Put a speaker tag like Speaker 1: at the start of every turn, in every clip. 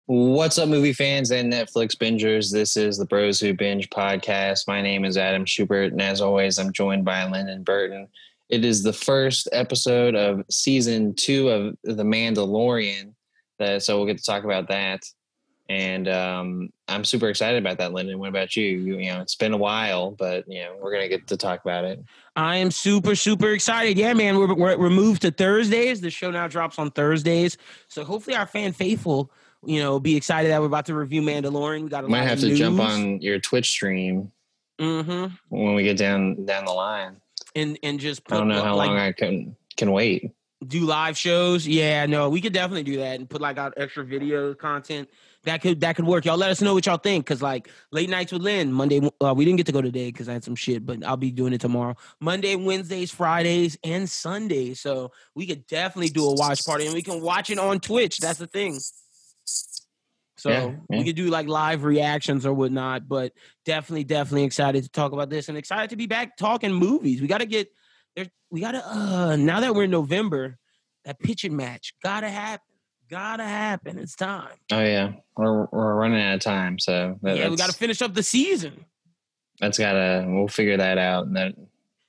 Speaker 1: What's up, movie fans and Netflix bingers? This is the Bros Who Binge podcast. My name is Adam Shubert, and as always, I'm joined by Lyndon Burton. It is the first episode of season 2 of The Mandalorian, so we'll get to talk about that. And I'm super excited about that, Lyndon. What about you? You know, it's been a while, but we're gonna get to talk about it.
Speaker 2: I am super excited. Yeah, man, we're moved to Thursdays. The show now drops on Thursdays, so hopefully our fan faithful, be excited that we're about to review Mandalorian. We got a
Speaker 1: Might
Speaker 2: lot
Speaker 1: have
Speaker 2: of
Speaker 1: to
Speaker 2: news.
Speaker 1: jump on your Twitch stream when we get down the line,
Speaker 2: and just
Speaker 1: I don't know how long I can wait.
Speaker 2: Do live shows. Yeah, no, we could definitely do that and put out extra video content. That could work. Y'all let us know what y'all think, because late nights with Lynn Monday. We didn't get to go today because I had some shit, but I'll be doing it tomorrow. Monday, Wednesdays, Fridays, and Sundays. So we could definitely do a watch party, and we can watch it on Twitch. That's the thing. So we could do live reactions or whatnot. But definitely excited to talk about this and excited to be back talking movies. We got to get there. We got to now that we're in November, that pitching match gotta happen. It's time.
Speaker 1: Oh yeah, we're running out of time, so
Speaker 2: we got to finish up the season.
Speaker 1: We'll figure that out. And then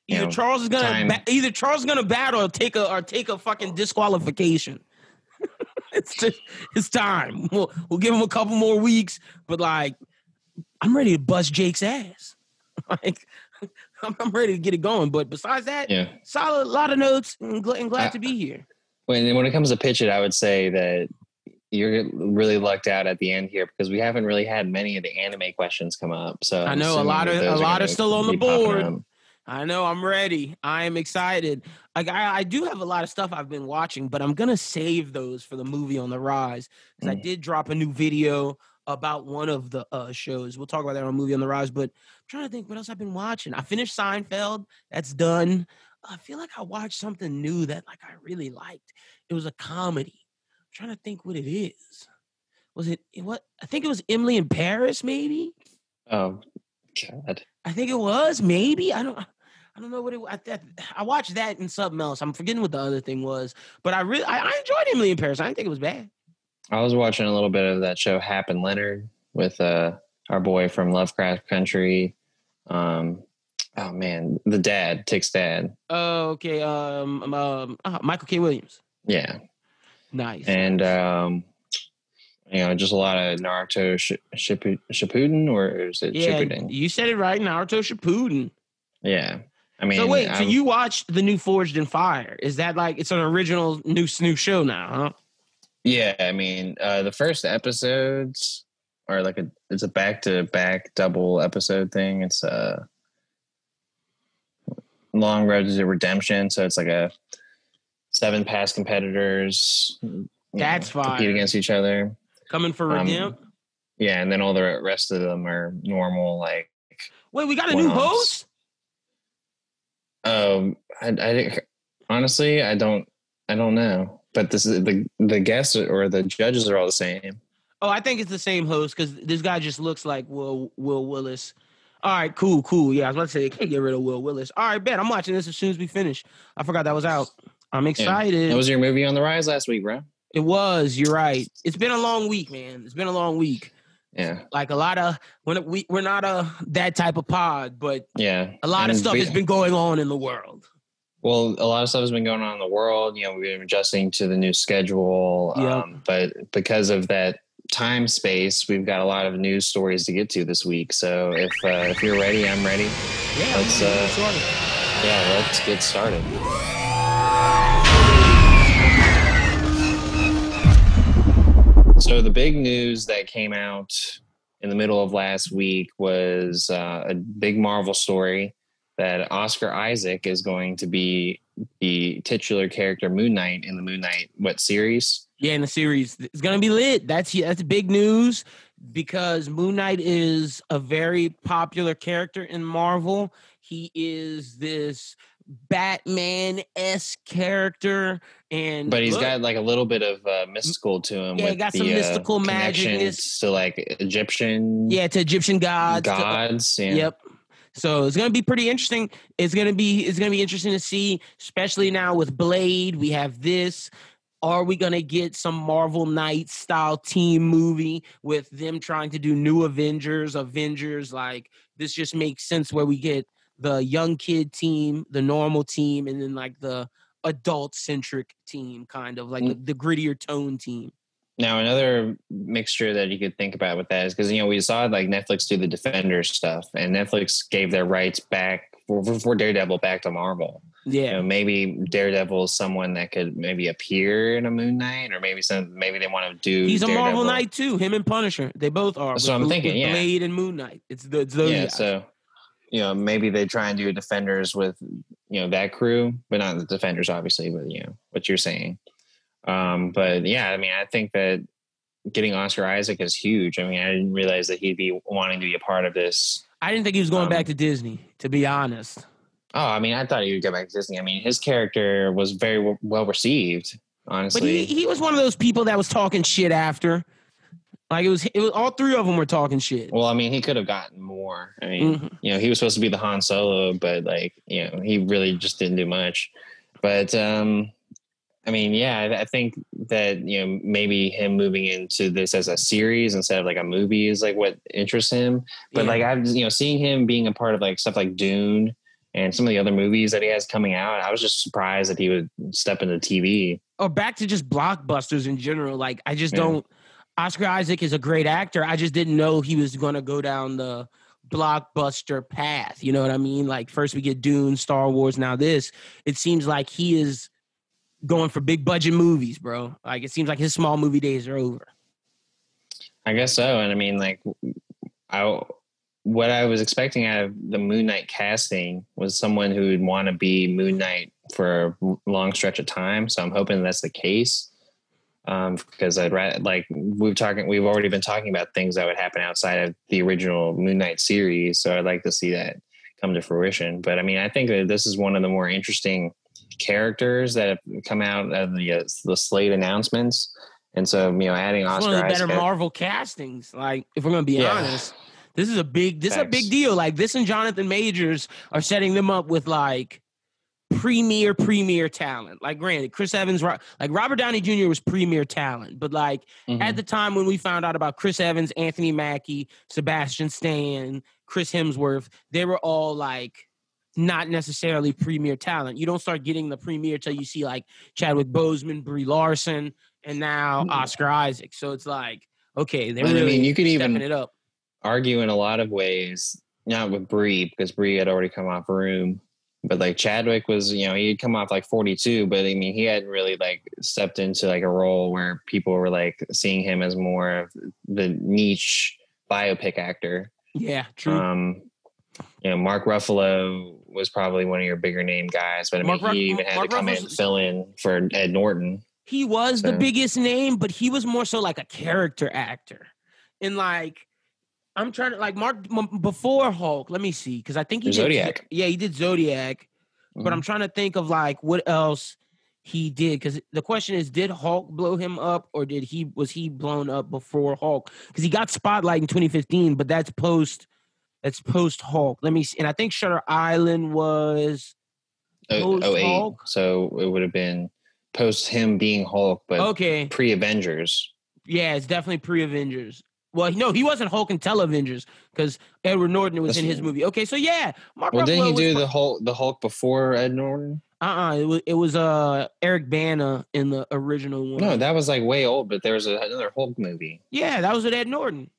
Speaker 2: either Charles is gonna battle or take a fucking disqualification. It's time. We'll give him a couple more weeks, but I'm ready to bust Jake's ass. I'm ready to get it going. But besides that, solid, lot of notes, and glad to be here.
Speaker 1: When it comes to pitch it, I would say that you're really lucked out at the end here, because we haven't really had many of the anime questions come up. So
Speaker 2: I know a lot are still on the board. I know. I'm ready. I am excited. I do have a lot of stuff I've been watching, but I'm gonna save those for the movie on the rise, because I did drop a new video about one of the shows. We'll talk about that on Movie on the Rise. But I'm trying to think what else I've been watching. I finished Seinfeld. That's done. I feel like I watched something new that I really liked. It was a comedy. I'm trying to think what it is. Was it what? I think it was Emily in Paris, maybe.
Speaker 1: Oh God.
Speaker 2: I think it was maybe. I don't know what it was. I watched that and something else. I'm forgetting what the other thing was. But I enjoyed Emily in Paris. I didn't think it was bad.
Speaker 1: I was watching a little bit of that show Hap and Leonard with our boy from Lovecraft Country. Oh man, the dad, Tick's dad.
Speaker 2: Oh, okay. Michael K. Williams.
Speaker 1: Yeah.
Speaker 2: Nice.
Speaker 1: And just a lot of Naruto Shippuden, or is it Shippuden?
Speaker 2: You said it right, Naruto Shippuden.
Speaker 1: Yeah. I mean,
Speaker 2: so wait, so you watched the new Forged in Fire? Is that it's an original new show now, huh?
Speaker 1: Yeah, I mean, the first episodes are it's a back-to-back double episode thing. It's Long Road to Redemption, so it's a 7 past competitors.
Speaker 2: That's fine.
Speaker 1: Compete against each other.
Speaker 2: Coming for Redempt.
Speaker 1: Yeah, and then all the rest of them are normal.
Speaker 2: Wait, we got a new host?
Speaker 1: I honestly, I don't know. But this is the guests or the judges are all the same.
Speaker 2: Oh, I think it's the same host, because this guy just looks like Will Willis. All right, cool. Yeah, I was about to say they can't get rid of Will Willis. All right, bet. I'm watching this as soon as we finish. I forgot that was out. I'm excited.
Speaker 1: Yeah. That was your movie on the rise last week, bro.
Speaker 2: It was. You're right. It's been a long week, man. It's been a long week.
Speaker 1: Yeah.
Speaker 2: A lot of we're not that type of pod, but
Speaker 1: yeah,
Speaker 2: a lot of stuff has been going on in the world.
Speaker 1: Well, a lot of stuff has been going on in the world. We've been adjusting to the new schedule.
Speaker 2: Yep.
Speaker 1: But because of that time space, we've got a lot of news stories to get to this week. So if you're ready, I'm ready.
Speaker 2: Yeah,
Speaker 1: let's get started. So the big news that came out in the middle of last week was a big Marvel story that Oscar Isaac is going to be the titular character Moon Knight in the Moon Knight series?
Speaker 2: Yeah, in the series. It's going to be lit. That's big news, because Moon Knight is a very popular character in Marvel. He is this Batman-esque character,
Speaker 1: but he's got a little bit of mystical to him.
Speaker 2: Yeah, he got some mystical magic
Speaker 1: to Egyptian.
Speaker 2: Yeah, to Egyptian gods.
Speaker 1: Yeah.
Speaker 2: Yep. So it's gonna be pretty interesting. It's gonna be interesting to see, especially now with Blade. We have this. Are we going to get some Marvel Knights style team movie with them trying to do new Avengers? Like, this just makes sense where we get the young kid team, the normal team, and then like the adult centric team, kind of like the grittier tone team.
Speaker 1: Now, another mixture that you could think about with that is because, we saw like Netflix do the Defenders stuff, and Netflix gave their rights back for Daredevil back to Marvel.
Speaker 2: Yeah.
Speaker 1: Maybe Daredevil is someone that could maybe appear in a Moon Knight, or maybe they want to do.
Speaker 2: He's a
Speaker 1: Daredevil.
Speaker 2: Marvel Knight too. Him and Punisher, they both are.
Speaker 1: That's what I'm thinking.
Speaker 2: With
Speaker 1: yeah,
Speaker 2: Blade and Moon Knight. It's those guys.
Speaker 1: So maybe they try and do Defenders with that crew, but not the Defenders, obviously. But what you're saying. But yeah, I think that getting Oscar Isaac is huge. I didn't realize that he'd be wanting to be a part of this.
Speaker 2: I didn't think he was going back to Disney, to be honest.
Speaker 1: Oh, I thought he would go back to Disney. His character was very well received, honestly.
Speaker 2: But he was one of those people that was talking shit after. Like it was all three of them were talking shit.
Speaker 1: Well, he could have gotten more. He was supposed to be the Han Solo, but he really just didn't do much. But I think that maybe him moving into this as a series instead of like a movie is like what interests him. But like I've seeing him being a part of like stuff like Dune and some of the other movies that he has coming out, I was just surprised that he would step into TV.
Speaker 2: Or back to just blockbusters in general. Like I just don't. Oscar Isaac is a great actor. I just didn't know he was going to go down the blockbuster path. You know what I mean? Like first we get Dune, Star Wars, now this. It seems like he is going for big budget movies, bro. Like it seems like his small movie days are over.
Speaker 1: I guess so. And what I was expecting out of the Moon Knight casting was someone who would want to be Moon Knight for a long stretch of time. So I'm hoping that's the case. Because we've already been talking about things that would happen outside of the original Moon Knight series. So I'd like to see that come to fruition. But I think that this is one of the more interesting characters that have come out of the slate announcements. And so, adding Oscar Isaac. One of the
Speaker 2: better Marvel castings. Like, if we're going to be honest, this is a big deal. Like, this and Jonathan Majors are setting them up with like premier talent. Like, granted, Chris Evans, like Robert Downey Jr. was premier talent, but like at the time when we found out about Chris Evans, Anthony Mackie, Sebastian Stan, Chris Hemsworth, they were all like not necessarily premier talent. You don't start getting the premier till you see like Chadwick Boseman, Brie Larson, and now Oscar Isaac. So it's like, okay, they're really
Speaker 1: you could
Speaker 2: stepping
Speaker 1: even
Speaker 2: it up.
Speaker 1: Argue in a lot of ways, not with Brie, because Brie had already come off Room. But like Chadwick was, he'd come off like 42, but he hadn't really like stepped into like a role where people were like seeing him as more of the niche biopic actor.
Speaker 2: Yeah, true.
Speaker 1: Mark Ruffalo was probably one of your bigger name guys, but he even had to come in and fill in for Ed Norton.
Speaker 2: He was the biggest name, but he was more so like a character actor. And like, I'm trying to like Mark before Hulk. Let me see, because I think he did
Speaker 1: Zodiac.
Speaker 2: He did Zodiac, but I'm trying to think of like what else he did. Because the question is, did Hulk blow him up, or was he blown up before Hulk? Because he got Spotlight in 2015, but that's post Hulk. Let me see, and I think Shutter Island was post Hulk.
Speaker 1: So it would have been post him being Hulk, but pre Avengers.
Speaker 2: Yeah, it's definitely pre Avengers. Well, no, he wasn't Hulk until Avengers because Edward Norton was in his movie. Okay, so yeah,
Speaker 1: Mark Ruffalo didn't he do the Hulk before Ed Norton?
Speaker 2: It was Eric Bana in the original one.
Speaker 1: No, that was like way old, but there was another Hulk movie.
Speaker 2: Yeah, that was with Ed Norton.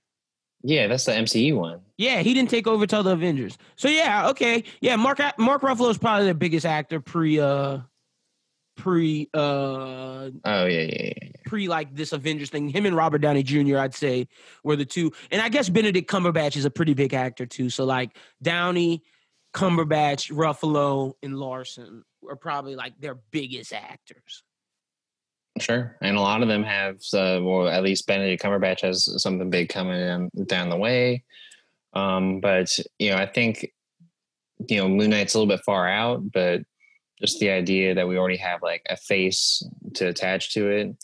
Speaker 1: Yeah, that's the MCU one.
Speaker 2: Yeah, he didn't take over till the Avengers. So yeah, okay, yeah, Mark Ruffalo is probably the biggest actor pre like this Avengers thing. Him and Robert Downey Jr. I'd say were the two, and I guess Benedict Cumberbatch is a pretty big actor too. So like Downey, Cumberbatch, Ruffalo, and Larson are probably like their biggest actors.
Speaker 1: Sure, and a lot of them have, at least Benedict Cumberbatch has something big coming down the way. But I think Moon Knight's a little bit far out, but just the idea that we already have like a face to attach to it.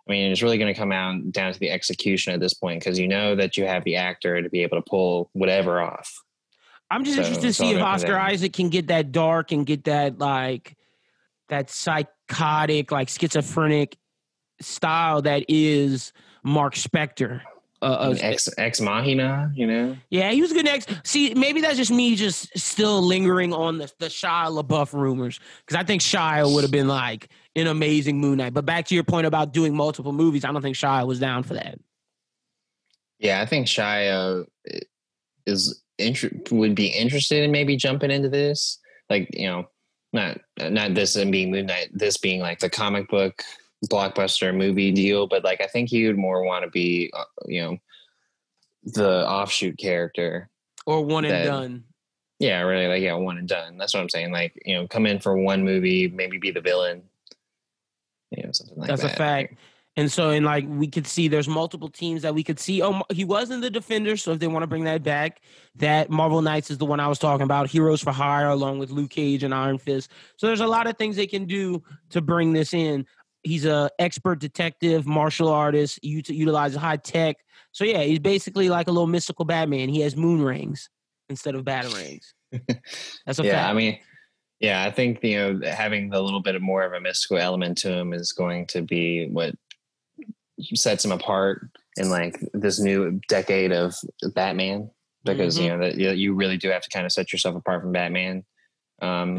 Speaker 1: It's really going to come down to the execution at this point, because that you have the actor to be able to pull whatever off.
Speaker 2: I'm just interested to see if Oscar Isaac can get that dark and get that like that psychotic, like schizophrenic style that is Mark Spector.
Speaker 1: Ex Machina, you know?
Speaker 2: Yeah, he was good next. See, maybe that's just me just still lingering on the Shia LaBeouf rumors, because I think Shia would have been like an amazing Moon Knight. But back to your point about doing multiple movies, I don't think Shia was down for that.
Speaker 1: Yeah, I think Shia would be interested in maybe jumping into this. Like, you know, not this and being Moon Knight, this being like the comic book blockbuster movie deal, but like I think he would more want to be you know, the offshoot character
Speaker 2: or one and done.
Speaker 1: Yeah, really, like, yeah, one and done. That's what I'm saying. Like, you know, come in for one movie, maybe be the villain, you know, something like that.
Speaker 2: That's a fact. And so, and like, we could see there's multiple teams that we could see. Oh, he was in the Defenders, so if they want to bring that back, that Marvel Knights is the one I was talking about. Heroes for Hire, along with Luke Cage and Iron Fist. So there's a lot of things they can do to bring this in. He's a expert detective, martial artist, utilizes high tech. So yeah, he's basically like a little mystical Batman. He has moon rings instead of batarangs. That's a fact.
Speaker 1: I mean, yeah, I think, you know, having the little bit of more of a mystical element to him is going to be what sets him apart in like this new decade of Batman, because you know that you really do have to kind of set yourself apart from Batman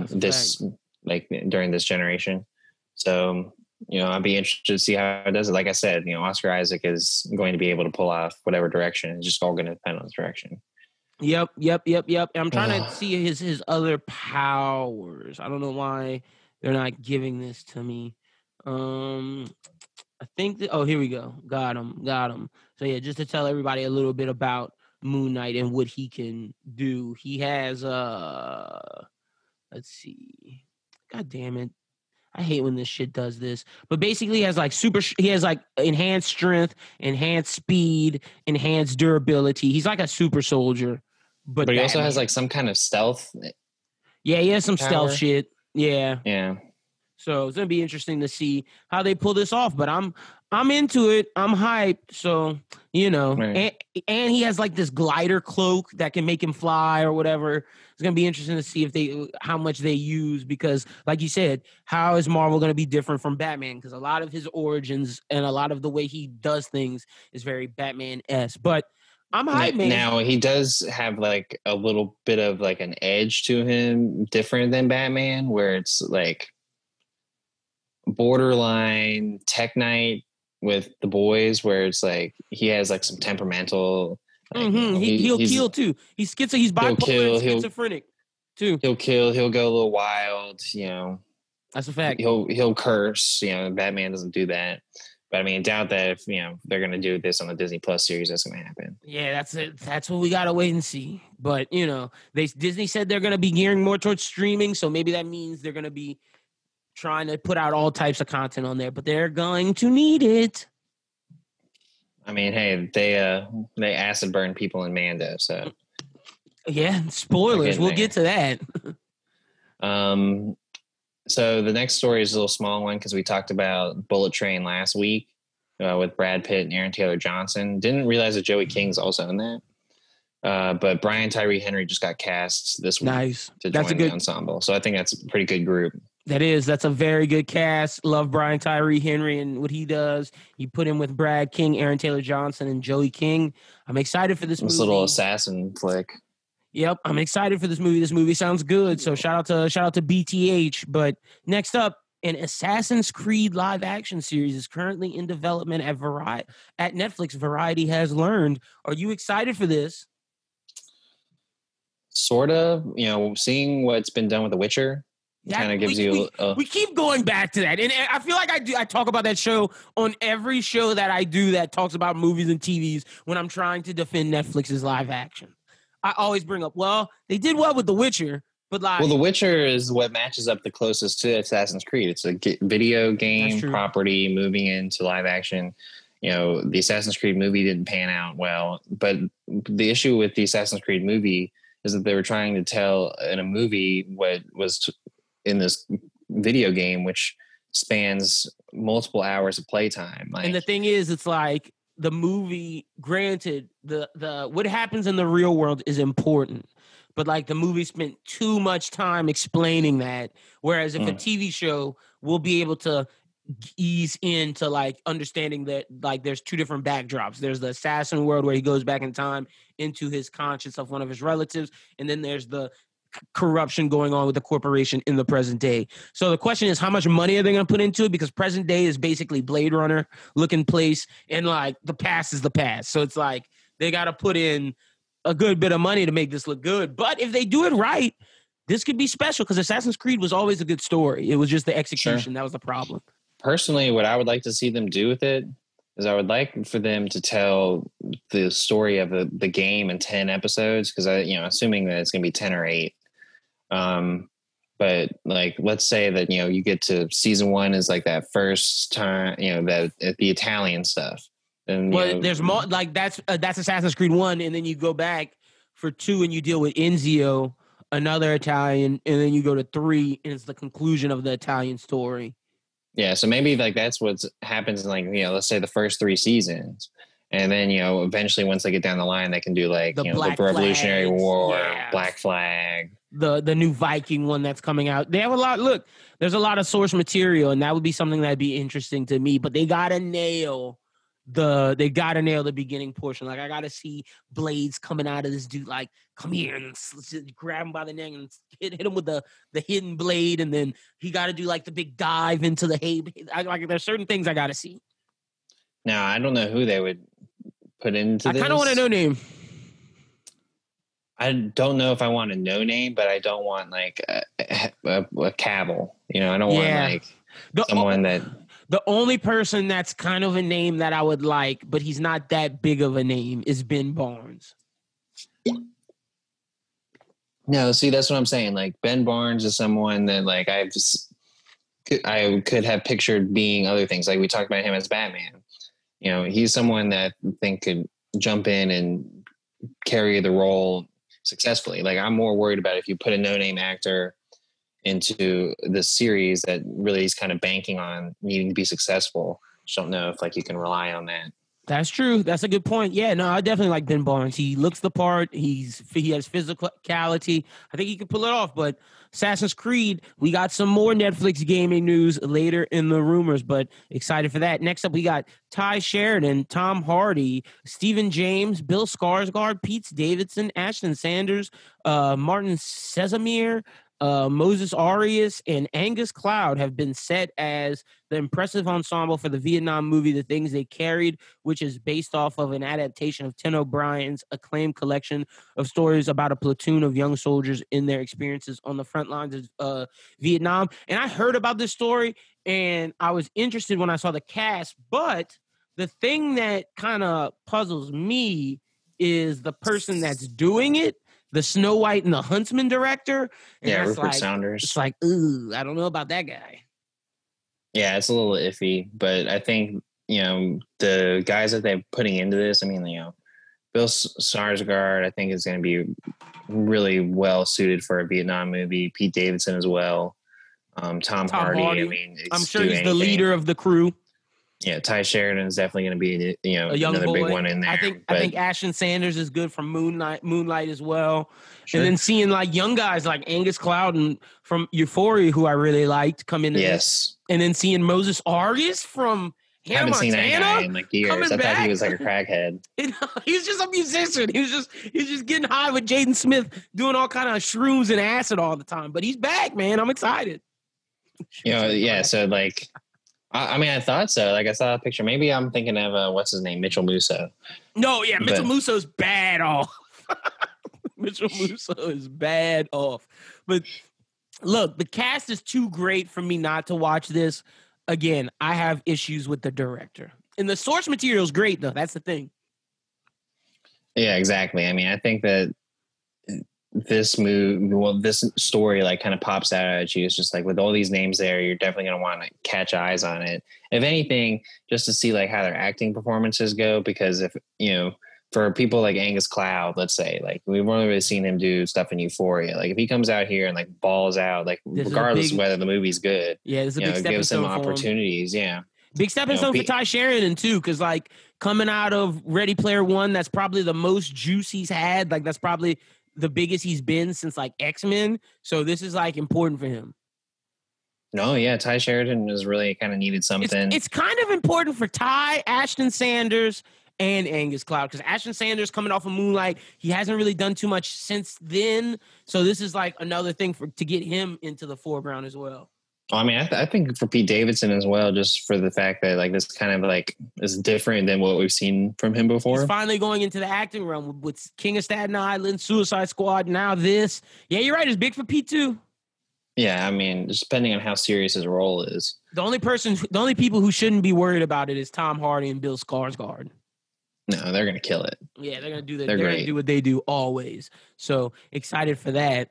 Speaker 1: this like during this generation. So, you know, I'd be interested to see how it does it. Like I said, you know, Oscar Isaac is going to be able to pull off whatever direction. It's just all going to depend on the direction.
Speaker 2: Yep. I'm trying to see his other powers. I don't know why they're not giving this to me. I think that, oh, here we go. Got him. So yeah, just to tell everybody a little bit about Moon Knight and what he can do. He has let's see. God damn it. I hate when this shit does this. But basically he has like enhanced strength, enhanced speed, enhanced durability. He's like a super soldier. But
Speaker 1: he also has like some kind of stealth.
Speaker 2: Yeah, he has some stealth shit. Yeah.
Speaker 1: Yeah.
Speaker 2: So it's gonna be interesting to see how they pull this off. But I'm into it. I'm hyped. So, you know, right. and he has like this glider cloak that can make him fly or whatever. It's gonna be interesting to see how much they use, because, like you said, how is Marvel gonna be different from Batman? Because a lot of his origins and a lot of the way he does things is very Batman-esque. But I'm hyped, man.
Speaker 1: Now he does have like a little bit of like an edge to him, different than Batman, where it's like borderline Tech Knight with the boys, where it's like he has like some temperamental. Like,
Speaker 2: he'll kill too. He's bipolar and schizophrenic too.
Speaker 1: He'll kill. He'll go a little wild. You know,
Speaker 2: that's a fact.
Speaker 1: He'll curse. You know, Batman doesn't do that. But I mean, I doubt that if, you know, they're going to do this on the Disney Plus series, that's going to happen.
Speaker 2: Yeah, that's it. That's what we got to wait and see. But, you know, Disney said they're going to be gearing more towards streaming. So maybe that means they're going to be trying to put out all types of content on there, but they're going to need it.
Speaker 1: I mean, hey, they acid burn people in Mando, so.
Speaker 2: Yeah, spoilers. We'll get to that.
Speaker 1: So the next story is a little small one because we talked about Bullet Train last week with Brad Pitt and Aaron Taylor Johnson. Didn't realize that Joey King's also in that. But Brian Tyree Henry just got cast this week to join the ensemble. So I think that's a pretty good group.
Speaker 2: That's a very good cast. Love Brian Tyree Henry and what he does. You put him with Brad King, Aaron Taylor Johnson, and Joey King. I'm excited for this movie.
Speaker 1: This little assassin flick.
Speaker 2: Yep, I'm excited for this movie. This movie sounds good. So shout out to BTH. But next up, an Assassin's Creed live action series is currently in development at Netflix. Variety has learned. Are you excited for this?
Speaker 1: Sort of. You know, seeing what's been done with The Witcher kind of gives
Speaker 2: we keep going back to that, and I feel like I talk about that show on every show that I do that talks about movies and TVs when I'm trying to defend Netflix's live action. I always bring up, well, they did well with The Witcher, but like...
Speaker 1: Well, The Witcher is what matches up the closest to Assassin's Creed. It's a video game property moving into live action. You know, the Assassin's Creed movie didn't pan out well, but the issue with the Assassin's Creed movie is that they were trying to tell in a movie what was in this video game, which spans multiple hours of playtime.
Speaker 2: And the thing is, it's like, the movie, granted, the what happens in the real world is important, but like the movie spent too much time explaining that. Whereas if a TV show will be able to ease into like understanding that like there's two different backdrops. There's the assassin world where he goes back in time into his conscience of one of his relatives, and then there's the corruption going on with the corporation in the present day. So the question is, how much money are they going to put into it? Because present day is basically Blade Runner looking place, and like the past is the past. So it's like they got to put in a good bit of money to make this look good. But if they do it right, this could be special because Assassin's Creed was always a good story. It was just the execution that was the problem.
Speaker 1: Personally, what I would like to see them do with it is I would like for them to tell the story of the game in 10 episodes, because assuming that it's going to be 10 or 8. But like, let's say that, you get to season 1 is like that first time, that the Italian stuff. And
Speaker 2: there's more like that's Assassin's Creed 1, and then you go back for 2 and you deal with Ezio, another Italian, and then you go to 3 and it's the conclusion of the Italian story.
Speaker 1: Yeah, so maybe like that's what happens in like, let's say the first 3 seasons. And then, eventually once they get down the line, they can do like, the Revolutionary War, Black Flag.
Speaker 2: The new Viking one that's coming out. They have a lot. Look, there's a lot of source material, and that would be something that'd be interesting to me. But they gotta nail the beginning portion. Like I gotta see blades coming out of this dude. Like, come here and grab him by the neck and hit him with the hidden blade, and then he got to do like the big dive into the hay. Like there's certain things I gotta see.
Speaker 1: Now I don't know who they would put into this.
Speaker 2: I kind of want a no name.
Speaker 1: I don't know if I want a no name, but I don't want like a Cavill. I don't want like someone that.
Speaker 2: The only person that's kind of a name that I would like, but he's not that big of a name, is Ben Barnes.
Speaker 1: No, see, that's what I'm saying. Like Ben Barnes is someone that like I could have pictured being other things. Like we talked about him as Batman. He's someone that I think could jump in and carry the role successfully. Like I'm more worried about if you put a no-name actor into the series that really is kind of banking on needing to be successful. Just don't know if like you can rely on that.
Speaker 2: That's true. That's a good point. Yeah, no, I definitely like Ben Barnes. He looks the part. He has physicality. I think he can pull it off. But Assassin's Creed, we got some more Netflix gaming news later in the rumors, but excited for that. Next up, we got Ty Sheridan, Tom Hardy, Stephen James, Bill Skarsgård, Pete Davidson, Ashton Sanders, Martin Casimir, Moses Arias, and Angus Cloud have been set as the impressive ensemble for the Vietnam movie The Things They Carried, which is based off of an adaptation of Tim O'Brien's acclaimed collection of stories about a platoon of young soldiers in their experiences on the front lines of Vietnam. And I heard about this story, and I was interested when I saw the cast, but the thing that kind of puzzles me is the person that's doing it, the Snow White and the Huntsman director. And
Speaker 1: Rupert Saunders.
Speaker 2: It's like, ooh, I don't know about that guy.
Speaker 1: Yeah, it's a little iffy, but I think, the guys that they're putting into this, Bill Skarsgård, I think is going to be really well suited for a Vietnam movie. Pete Davidson as well. Tom Hardy.
Speaker 2: I'm sure he's the leader of the crew.
Speaker 1: Yeah, Ty Sheridan is definitely going to be
Speaker 2: a young
Speaker 1: another
Speaker 2: boy.
Speaker 1: big one in there.
Speaker 2: I think Ashton Sanders is good from Moonlight as well.
Speaker 1: Sure.
Speaker 2: And then seeing like young guys like Angus Cloud and from Euphoria, who I really liked, come into this. And then seeing Moses Arias from Hannah Montana.
Speaker 1: I haven't seen that guy in like years. I thought he was like a crackhead.
Speaker 2: He's just a musician. He's just getting high with Jaden Smith, doing all kind of shrooms and acid all the time. But he's back, man. I'm excited.
Speaker 1: So like. I thought so. Like I saw a picture. Maybe I'm thinking of what's his name, Mitchell Musso.
Speaker 2: No, yeah, Mitchell Musso's bad off. Mitchell Musso is bad off. But look, the cast is too great for me not to watch this. Again, I have issues with the director, and the source material is great though. That's the thing.
Speaker 1: Yeah, exactly. I think that this story like kind of pops out at you. It's just like with all these names there, you're definitely going to want to catch eyes on it. If anything, just to see like how their acting performances go, because if, for people like Angus Cloud, let's say, like we've only really seen him do stuff in Euphoria. Like if he comes out here and like balls out, like regardless of whether the movie's good,
Speaker 2: this is a big stepping
Speaker 1: gives
Speaker 2: stone
Speaker 1: him opportunities. Yeah.
Speaker 2: Big stepping stone for Ty Sheridan too. Cause like coming out of Ready Player One, that's probably the most juice he's had. Like that's probably the biggest he's been since like X-Men. So this is like important for him.
Speaker 1: No, yeah, Ty Sheridan has really kind of needed something.
Speaker 2: It's kind of important for Ty, Ashton Sanders, and Angus Cloud, because Ashton Sanders coming off of Moonlight, he hasn't really done too much since then. So this is like another thing to get him into the foreground as well.
Speaker 1: I mean, I think for Pete Davidson as well, just for the fact that like this kind of like is different than what we've seen from him before.
Speaker 2: He's finally going into the acting realm with King of Staten Island, Suicide Squad, now this. Yeah, you're right. It's big for Pete too.
Speaker 1: Yeah, I mean, just depending on how serious his role is.
Speaker 2: The only people who shouldn't be worried about it is Tom Hardy and Bill Skarsgård.
Speaker 1: No, they're gonna kill it.
Speaker 2: Yeah, they're gonna do that. They're gonna do what they do always. So excited for that.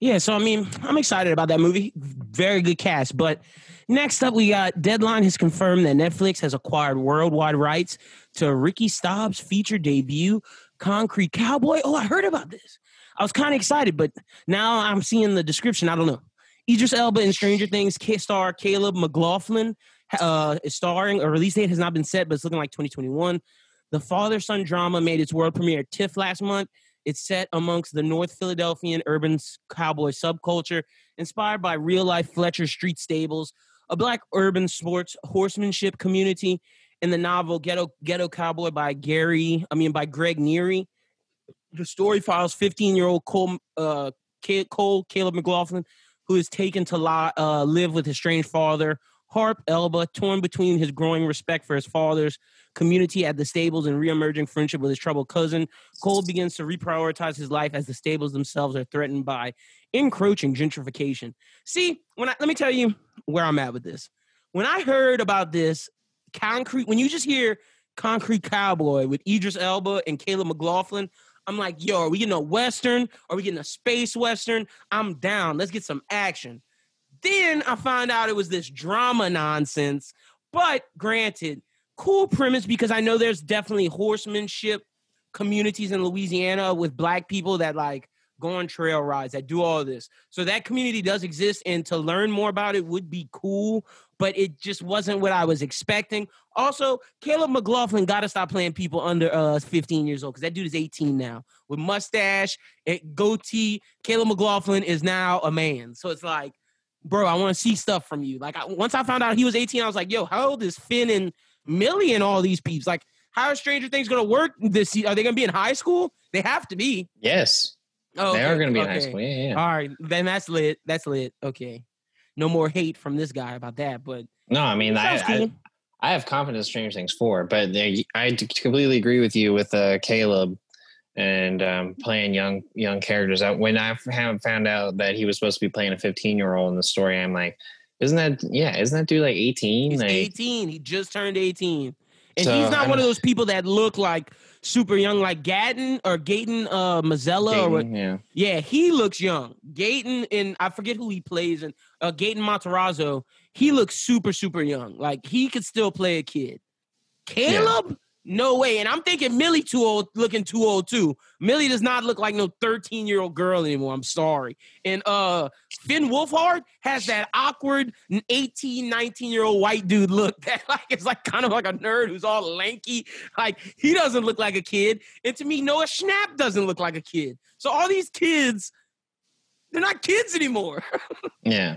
Speaker 2: Yeah, so I mean, I'm excited about that movie. Very good cast. But next up, we got Deadline has confirmed that Netflix has acquired worldwide rights to Ricky Staub's feature debut, Concrete Cowboy. Oh, I heard about this. I was kind of excited, but now I'm seeing the description. I don't know. Idris Elba in Stranger Things star Caleb McLaughlin is starring. A release date has not been set, but it's looking like 2021. The father-son drama made its world premiere at TIFF last month. It's set amongst the North Philadelphian urban cowboy subculture, inspired by real-life Fletcher Street stables, a black urban sports horsemanship community, and the novel Ghetto Cowboy by Greg Neary. The story follows 15-year-old Caleb McLaughlin, who is taken to live with his estranged father, Harp Elba, torn between his growing respect for his father's community at the stables and reemerging friendship with his troubled cousin. Cole begins to reprioritize his life as the stables themselves are threatened by encroaching gentrification. See, let me tell you where I'm at with this. When I heard about this, when you just hear Concrete Cowboy with Idris Elba and Caleb McLaughlin, I'm like, yo, are we getting a Western? Are we getting a space Western? I'm down. Let's get some action. Then I found out it was this drama nonsense. But granted, cool premise, because I know there's definitely horsemanship communities in Louisiana with black people that like go on trail rides, that do all this. So that community does exist, and to learn more about it would be cool, but it just wasn't what I was expecting. Also, Caleb McLaughlin got to stop playing people under 15 years old, because that dude is 18 now. With mustache and goatee, Caleb McLaughlin is now a man. So it's like, bro, I want to see stuff from you. Like, once I found out he was 18, I was like, yo, how old is Finn and Millie and all these peeps? Like, how are Stranger Things going to work this season? Are they going to be in high school? They have to be.
Speaker 1: Yes. Oh, okay. They are going to be in high school. Yeah.
Speaker 2: All right. Then that's lit. That's lit. Okay. No more hate from this guy about that. But
Speaker 1: no, I mean, I have confidence in Stranger Things 4, but I completely agree with you with Caleb and playing young characters. When I found out that he was supposed to be playing a 15-year-old in the story, I'm like, isn't that dude like 18?
Speaker 2: He's
Speaker 1: like,
Speaker 2: 18. He just turned 18. And so, he's not one of those people that look like super young, like Gaten Mazzella. Yeah, he looks young. Gaten, and I forget who he plays, and Gaten Matarazzo, he looks super, super young. Like, he could still play a kid. Caleb? No way. And I'm thinking Millie looking too old too. Millie does not look like no 13-year-old girl anymore. I'm sorry. And Finn Wolfhard has that awkward 18, 19-year-old white dude look that like is like kind of like a nerd who's all lanky. Like, he doesn't look like a kid. And to me, Noah Schnapp doesn't look like a kid. So all these kids, they're not kids anymore.
Speaker 1: Yeah.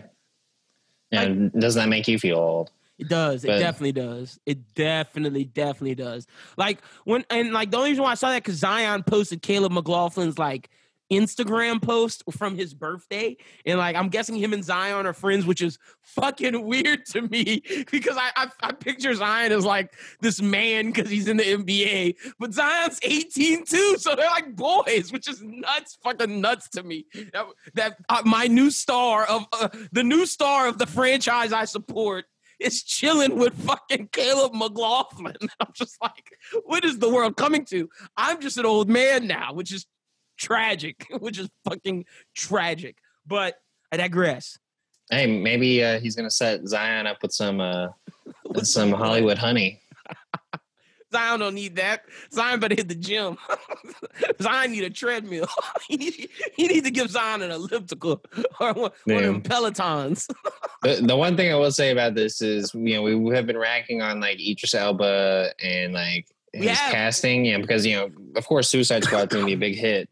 Speaker 1: And doesn't that make you feel old?
Speaker 2: It does. It definitely does. It definitely does. Like, the only reason why I saw that, because Zion posted Caleb McLaughlin's like Instagram post from his birthday, and like I'm guessing him and Zion are friends, which is fucking weird to me, because I picture Zion as like this man because he's in the NBA, but Zion's 18 too, so they're like boys, which is fucking nuts to me. That my new star of the franchise I support is chilling with fucking Caleb McLaughlin. I'm just like, what is the world coming to? I'm just an old man now, which is tragic, fucking tragic. But I digress.
Speaker 1: Hey, maybe he's going to set Zion up with some Hollywood honey.
Speaker 2: Zion don't need that. Zion better hit the gym. Zion need a treadmill. he need to give Zion an elliptical or one of them Pelotons.
Speaker 1: The one thing I will say about this is, we have been racking on like Idris Elba and like his casting, because of course Suicide Squad is going to be a big hit.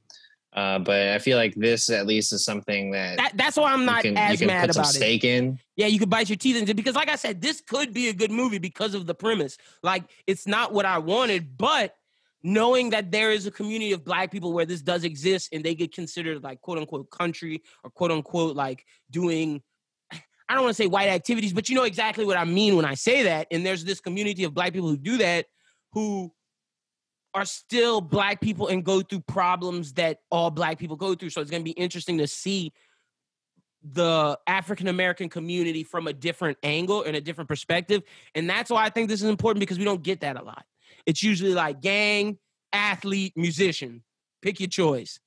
Speaker 1: But I feel like this at least is something
Speaker 2: that's why I'm not as
Speaker 1: you can
Speaker 2: mad
Speaker 1: put some
Speaker 2: about it.
Speaker 1: stake in.
Speaker 2: Yeah, you could bite your teeth into it because, like I said, this could be a good movie because of the premise. Like, it's not what I wanted, but knowing that there is a community of Black people where this does exist and they get considered like quote unquote country or quote unquote like doing, I don't want to say white activities, but you know exactly what I mean when I say that. And there's this community of Black people who do that, who are still Black people and go through problems that all Black people go through. So it's going to be interesting to see the African-American community from a different angle and a different perspective. And that's why I think this is important, because we don't get that a lot. It's usually like gang, athlete, musician. Pick your choice.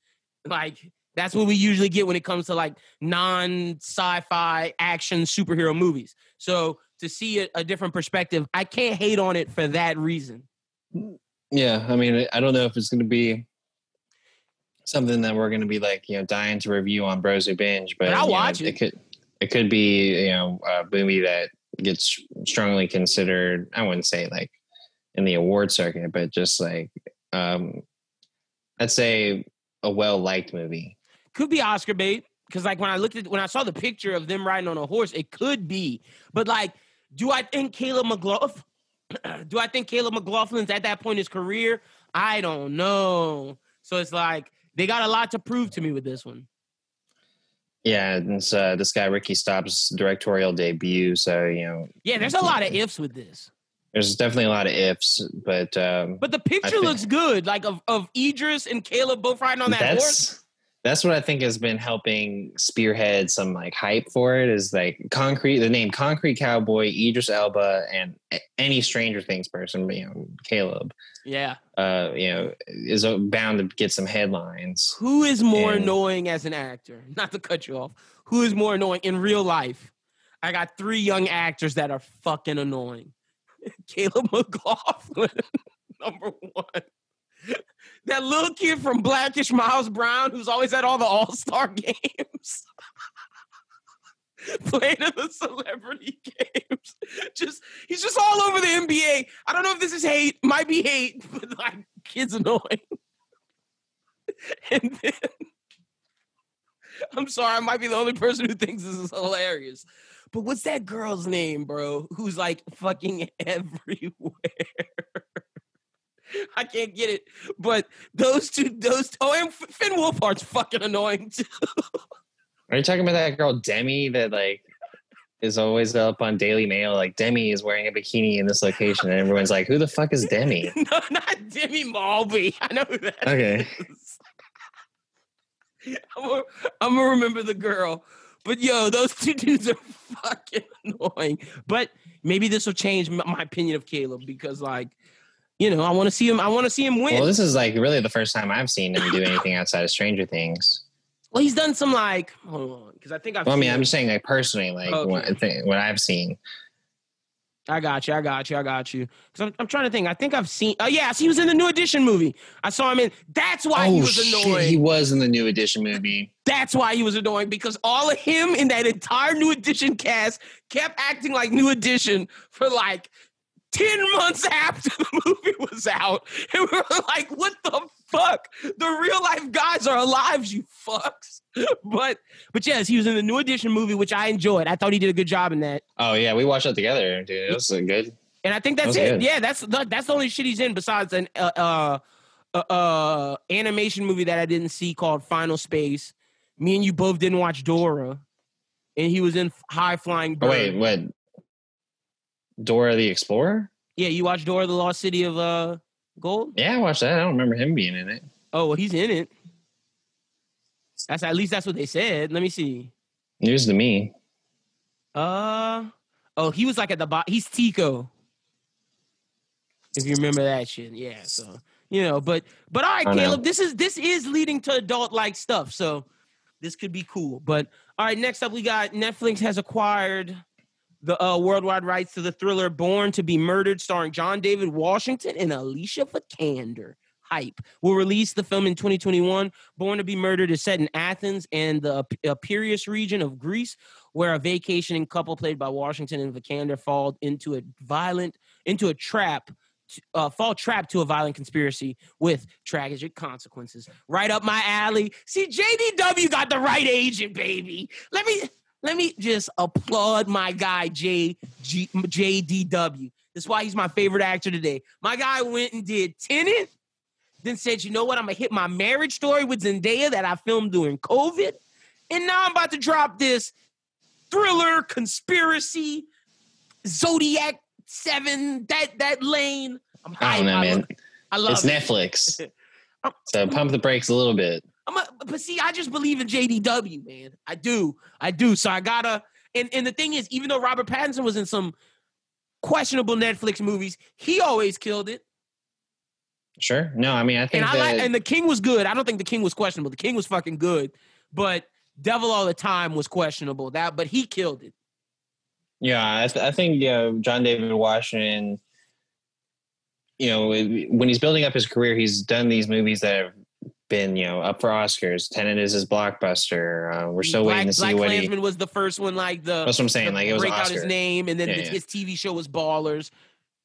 Speaker 2: Like, that's what we usually get when it comes to like non-sci-fi action superhero movies. So to see a different perspective, I can't hate on it for that reason.
Speaker 1: Yeah, I mean, I don't know if it's going to be something that we're going to be like, dying to review on Bros Who Binge, but
Speaker 2: I'll watch it.
Speaker 1: It could be, a movie that gets strongly considered. I wouldn't say like in the award circuit, but just like, I'd say a well-liked movie.
Speaker 2: Could be Oscar bait, because like when I saw the picture of them riding on a horse, it could be. But like, do I think Caleb McLaughlin's at that point in his career? I don't know. So it's like, they got a lot to prove to me with this one.
Speaker 1: Yeah, and it's this guy Ricky Stopp's directorial debut. So
Speaker 2: yeah, there's a lot of ifs with this.
Speaker 1: There's definitely a lot of ifs, but
Speaker 2: the picture looks good, like of Idris and Caleb both riding on that horse.
Speaker 1: That's what I think has been helping spearhead some like hype for it, is like the name Concrete Cowboy, Idris Elba, and any Stranger Things person, Caleb.
Speaker 2: Yeah.
Speaker 1: Is bound to get some headlines.
Speaker 2: Who is more annoying as an actor? Not to cut you off. Who is more annoying in real life? I got 3 young actors that are fucking annoying. Caleb McLaughlin, number 1. That little kid from Blackish, Miles Brown, who's always at all the All-Star games. Playing in the celebrity games. He's just all over the NBA. I don't know if this is hate. Might be hate, but like, kid's annoying. And then, I'm sorry, I might be the only person who thinks this is hilarious. But what's that girl's name, bro? Who's like fucking everywhere? I can't get it. But those two, and Finn Wolfhard's fucking annoying too.
Speaker 1: Are you talking about that girl Demi that like is always up on Daily Mail? Like, Demi is wearing a bikini in this location, and everyone's like, "Who the fuck is Demi?"
Speaker 2: No, not Demi Malby. I know who that is. I'm gonna remember the girl. But yo, those two dudes are fucking annoying. But maybe this will change my opinion of Caleb, because like, I want to see him. I want to see him win.
Speaker 1: Well, this is like really the first time I've seen him do anything outside of Stranger Things.
Speaker 2: Well, he's done some like, hold on, because I think I've.
Speaker 1: Well, I mean, I'm just saying like personally, like what I've seen.
Speaker 2: I got you. Because I'm trying to think. I think I've seen. Oh yeah, he was in the New Edition movie. I saw him in. That's why he was annoying.
Speaker 1: Shit, he was in the New Edition movie.
Speaker 2: That's why he was annoying, because all of him in that entire New Edition cast kept acting like New Edition for like 10 months after the movie was out. And we were like, what the fuck? The real life guys are alive, you fucks. But yes, he was in the New Edition movie, which I enjoyed. I thought he did a good job in that.
Speaker 1: Oh yeah, we watched that together, dude. It was good.
Speaker 2: And I think that's it. Good. Yeah, that's the only shit he's in besides an animation movie that I didn't see called Final Space. Me and you both didn't watch Dora. And he was in High Flying Bird.
Speaker 1: Oh, wait, what? Dora the Explorer?
Speaker 2: Yeah, you watched Dora the Lost City of Gold?
Speaker 1: Yeah, I watched that. I don't remember him being in it.
Speaker 2: Oh, well, he's in it. At least that's what they said. Let me see.
Speaker 1: News to me.
Speaker 2: He was like at the bottom. He's Tico. If you remember that shit. Yeah, so, but all right, Caleb, this is leading to adult-like stuff, so this could be cool. But all right, next up we got Netflix has acquired the worldwide rights to the thriller Born to Be Murdered, starring John David Washington and Alicia Vikander. Hype. Will release the film in 2021. Born to Be Murdered is set in Athens and the Piraeus region of Greece, where a vacationing couple played by Washington and Vikander fall into a trap fall trap to a violent conspiracy with tragic consequences. Right up my alley. See, JDW got the right agent, baby. Let me just applaud my guy JDW. That's why he's my favorite actor today. My guy went and did Tenet, then said, you know what? I'm gonna hit my Marriage Story with Zendaya that I filmed during COVID, and now I'm about to drop this thriller, conspiracy, Zodiac 7, that lane. I'm hyped.
Speaker 1: I don't know, man.
Speaker 2: I love
Speaker 1: it's
Speaker 2: it.
Speaker 1: Netflix. So pump the brakes a little bit.
Speaker 2: But see, I just believe in JDW, man. I do. So I gotta. And the thing is, even though Robert Pattinson was in some questionable Netflix movies, he always killed it.
Speaker 1: Sure. No, I mean, I think
Speaker 2: and The King was good. I don't think The King was questionable. The King was fucking good, but Devil All the Time was questionable. But he killed it.
Speaker 1: Yeah, I think John David Washington. When he's building up his career, he's done these movies that have been up for Oscars. Tenet is his blockbuster. We're still waiting to see what
Speaker 2: Klansman was the first one. Like that's
Speaker 1: what I'm saying. Like it was
Speaker 2: break
Speaker 1: Oscar.
Speaker 2: out his name, and then his TV show was Ballers.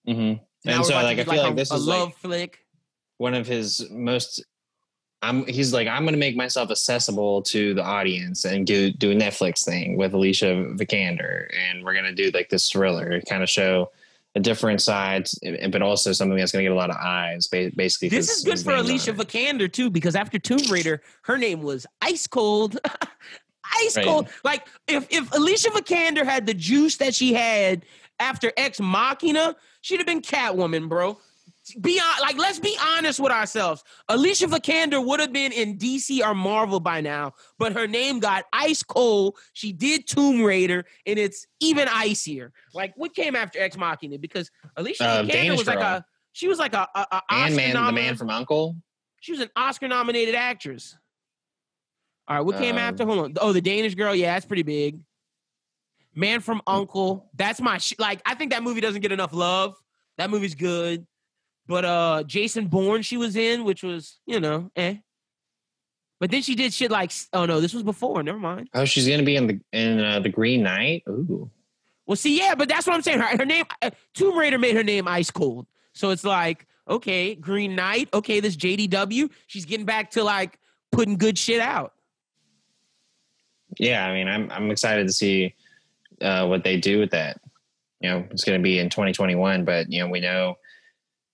Speaker 1: Mm-hmm. And so I feel like this is
Speaker 2: a love flick.
Speaker 1: One of his most. He's like, I'm going to make myself accessible to the audience and do a Netflix thing with Alicia Vikander, and we're going to do like this thriller, kind of show a different side, but also something that's going to get a lot of eyes. Basically,
Speaker 2: this is good for Alicia Vikander too, because after Tomb Raider, her name was Ice Cold. Ice Cold. Like if Alicia Vikander had the juice that she had after Ex Machina, she'd have been Catwoman, bro. Let's be honest with ourselves. Alicia Vikander would have been in DC or Marvel by now, but her name got ice cold. She did Tomb Raider, and it's even icier. Like, what came after Ex Machina? Because Alicia Vikander
Speaker 1: Danish
Speaker 2: was like
Speaker 1: girl.
Speaker 2: She was like a Oscar
Speaker 1: the Man from U.N.C.L.E.
Speaker 2: She was an Oscar-nominated actress. All right, what came after? Hold on. Oh, the Danish Girl. Yeah, that's pretty big. Man from U.N.C.L.E. That's my I think that movie doesn't get enough love. That movie's good. But Jason Bourne she was in, which was, eh. But then she did shit like, oh no, this was before. Never mind.
Speaker 1: Oh, she's gonna be in the Green Knight. Ooh.
Speaker 2: Well, see, yeah, but that's what I'm saying. Her name, Tomb Raider made her name Ice Cold. So it's like, okay, Green Knight. Okay, this JDW. She's getting back to like putting good shit out.
Speaker 1: Yeah, I mean, I'm excited to see what they do with that. It's going to be in 2021, but we know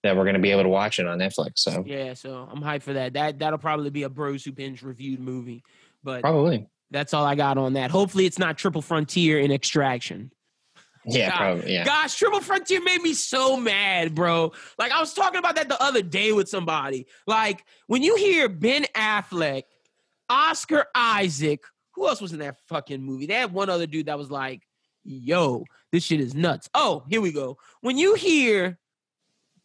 Speaker 1: that we're going to be able to watch it on Netflix. So
Speaker 2: yeah, so I'm hyped for that. That'll probably be a Bros Who Binge reviewed movie, but
Speaker 1: probably
Speaker 2: that's all I got on that. Hopefully, it's not Triple Frontier in Extraction.
Speaker 1: Yeah, probably. Yeah.
Speaker 2: Gosh, Triple Frontier made me so mad, bro. Like I was talking about that the other day with somebody. Like when you hear Ben Affleck, Oscar Isaac, who else was in that fucking movie? They had one other dude that was like, "Yo, this shit is nuts." Oh, here we go. When you hear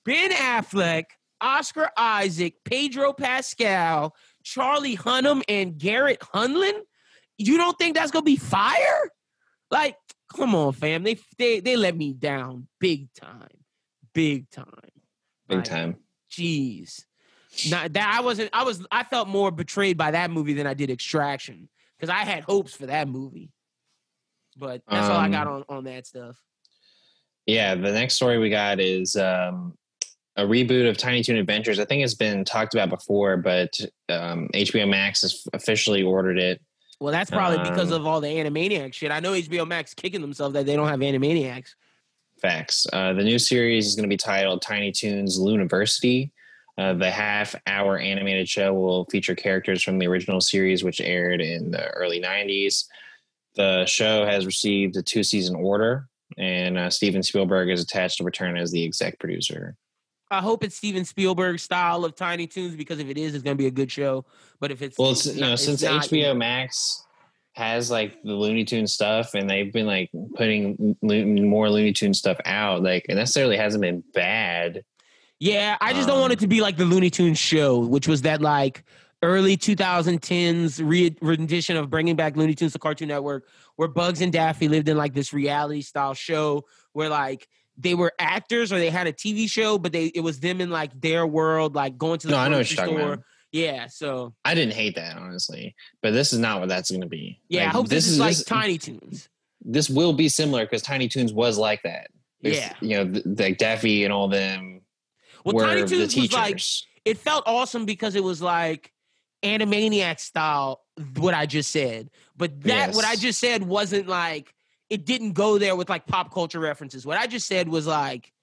Speaker 2: Ben Affleck, Oscar Isaac, Pedro Pascal, Charlie Hunnam, and Garrett Hunlin, you don't think that's gonna be fire? Like, come on, fam. They let me down big time. Big time. Jeez. Not that I felt more betrayed by that movie than I did Extraction. Because I had hopes for that movie. But that's all I got on that stuff.
Speaker 1: Yeah, the next story we got is a reboot of Tiny Toon Adventures. I think it's been talked about before, but HBO Max has officially ordered it.
Speaker 2: Well, that's probably because of all the Animaniacs shit. I know HBO Max kicking themselves that they don't have Animaniacs.
Speaker 1: Facts. The new series is going to be titled Tiny Toons Looniversity. The half-hour animated show will feature characters from the original series, which aired in the early 90s. The show has received a 2-season order, and Steven Spielberg is attached to return as the exec producer.
Speaker 2: I hope it's Steven Spielberg's style of Tiny Toons, because if it is, it's going to be a good show. But if it's
Speaker 1: since HBO Max has like the Looney Tunes stuff, and they've been like putting more Looney Tunes stuff out, like it necessarily hasn't been bad.
Speaker 2: Yeah, I just don't want it to be like the Looney Tunes show, which was that like early 2010s rendition of bringing back Looney Tunes to Cartoon Network, where Bugs and Daffy lived in like this reality style show where like they were actors or they had a TV show, but it was them in like their world, like going to the grocery store. Yeah, so
Speaker 1: I didn't hate that, honestly, but this is not what that's going to be.
Speaker 2: Yeah, like, I hope this is like Tiny Toons.
Speaker 1: This will be similar because Tiny Toons was like that.
Speaker 2: Yeah,
Speaker 1: like Daffy and all them.
Speaker 2: Tiny
Speaker 1: were the
Speaker 2: Toons was like,
Speaker 1: teachers.
Speaker 2: it felt awesome because it was like Animaniac style, what I just said. But what I just said wasn't like, it didn't go there with like pop culture references. What I just said was like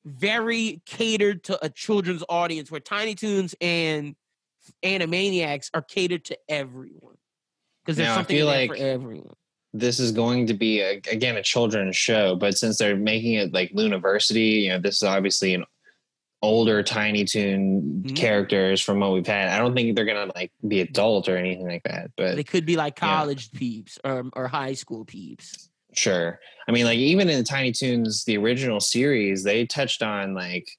Speaker 2: very catered to a children's audience, where Tiny Toons and Animaniacs are catered to everyone. Because there's something in there for everyone.
Speaker 1: This is going to be again a children's show, but since they're making it like Looniversity, this is obviously an older Tiny Toon characters from what we've had. I don't think they're gonna like be adult or anything like that, but
Speaker 2: they could be like college peeps or high school peeps.
Speaker 1: Sure. I mean, like even in Tiny Toons, the original series, they touched on like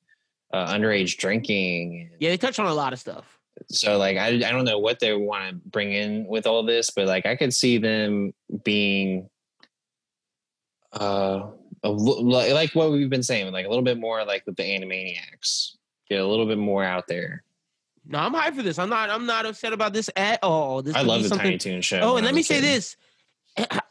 Speaker 1: underage drinking.
Speaker 2: Yeah, they touched on a lot of stuff.
Speaker 1: So like I don't know what they want to bring in with all this, but like I could see them being like what we've been saying, like a little bit more like with the Animaniacs. Get a little bit more out there.
Speaker 2: No, I'm hyped for this. I'm not upset about this at all.
Speaker 1: I love the Tiny Toon show.
Speaker 2: Oh, and let me say this.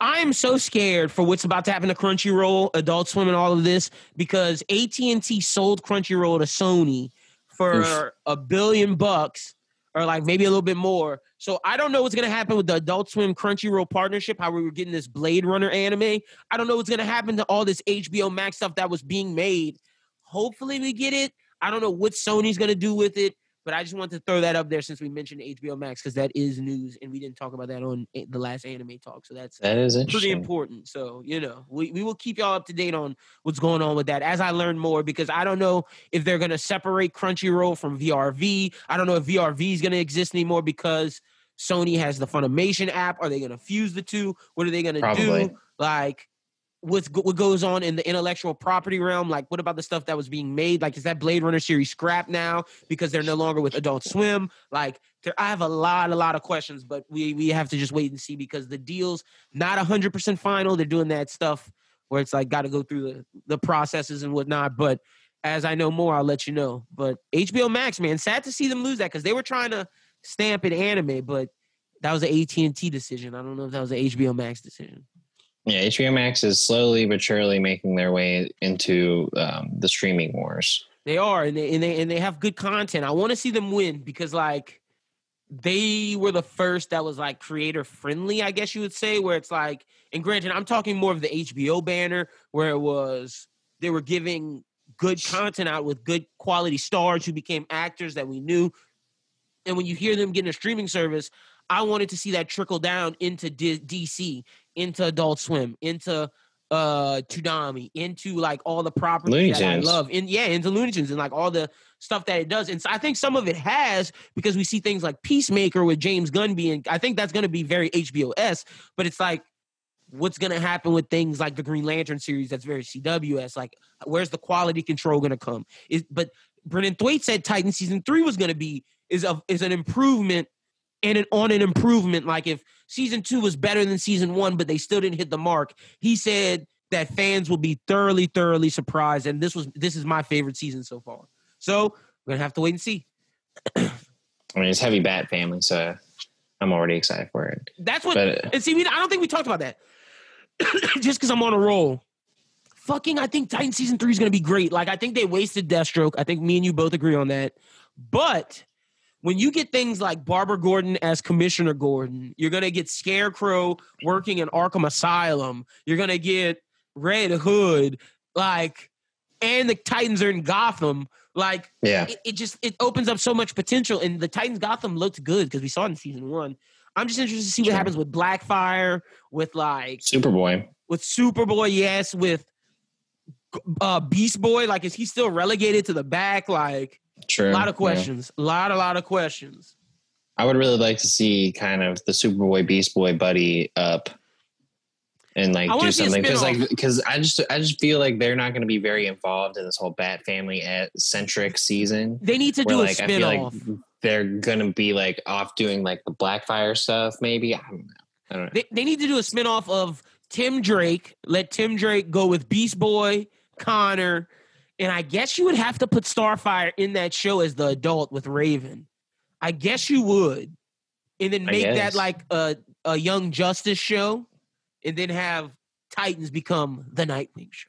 Speaker 2: I am so scared for what's about to happen to Crunchyroll, Adult Swim, and all of this, because AT&T sold Crunchyroll to Sony for $1 billion, or like maybe a little bit more. So I don't know what's going to happen with the Adult Swim Crunchyroll partnership, how we were getting this Blade Runner anime. I don't know what's going to happen to all this HBO Max stuff that was being made. Hopefully we get it. I don't know what Sony's going to do with it, but I just wanted to throw that up there since we mentioned HBO Max, because that is news, and we didn't talk about that on the last anime talk. So that is pretty important. So, we will keep y'all up to date on what's going on with that as I learn more, because I don't know if they're going to separate Crunchyroll from VRV. I don't know if VRV is going to exist anymore because Sony has the Funimation app. Are they going to fuse the two? What are they going to do? Like, what goes on in the intellectual property realm? Like, what about the stuff that was being made? Like, is that Blade Runner series scrapped now because they're no longer with Adult Swim? Like, I have a lot of questions, but we have to just wait and see, because the deal's not 100% final. They're doing that stuff where it's like got to go through the processes and whatnot. But as I know more, I'll let you know. But HBO Max, man, sad to see them lose that, because they were trying to stamp it anime, but that was an AT&T decision. I don't know if that was an HBO Max decision.
Speaker 1: Yeah, HBO Max is slowly but surely making their way into the streaming wars.
Speaker 2: They are, and they have good content. I want to see them win, because like they were the first that was like creator friendly, I guess you would say, where it's like, and granted, I'm talking more of the HBO banner, where they were giving good content out with good quality stars who became actors that we knew. And when you hear them getting a streaming service, I wanted to see that trickle down into DC, into Adult Swim, into Toonami, into like all the properties that I love, into Looney Tunes, and like all the stuff that it does. And so I think some of it has, because we see things like Peacemaker with James Gunn being, I think that's going to be very HBO-esque, but it's like, what's going to happen with things like the Green Lantern series that's very CW-esque? Like, where's the quality control going to come? But Brennan Thwaites said Titan Season 3 was going to be, is an improvement, and an improvement. Like, if Season 2 was better than Season 1, but they still didn't hit the mark, he said that fans will be thoroughly, thoroughly surprised. And this is my favorite season so far. So we're going to have to wait and see.
Speaker 1: I mean, it's heavy Bat Family, so I'm already excited for it.
Speaker 2: That's what, and see, I don't think we talked about that. Just because I'm on a roll. I think Titan Season 3 is going to be great. Like, I think they wasted Deathstroke. I think me and you both agree on that. But when you get things like Barbara Gordon as Commissioner Gordon, you're going to get Scarecrow working in Arkham Asylum. You're going to get Red Hood, like, and the Titans are in Gotham. Like,
Speaker 1: yeah,
Speaker 2: it opens up so much potential. And the Titans Gotham looked good because we saw it in Season 1. I'm just interested to see what happens with Blackfire, with like
Speaker 1: Superboy.
Speaker 2: With Superboy, yes, with Beast Boy. Like, is he still relegated to the back? Like,
Speaker 1: true.
Speaker 2: A lot of questions. Yeah. A lot of questions.
Speaker 1: I would really like to see kind of the Superboy Beast Boy buddy up and like do something, because I just feel like they're not going to be very involved in this whole Bat Family centric season.
Speaker 2: They need to do a spin-off.
Speaker 1: I feel like they're going to be like off doing like the Blackfire stuff. Maybe I don't know.
Speaker 2: They need to do a spin-off of Tim Drake. Let Tim Drake go with Beast Boy, Connor, and I guess you would have to put Starfire in that show as the adult with Raven. I guess you would. And then make that like a Young Justice show, and then have Titans become the Nightwing show.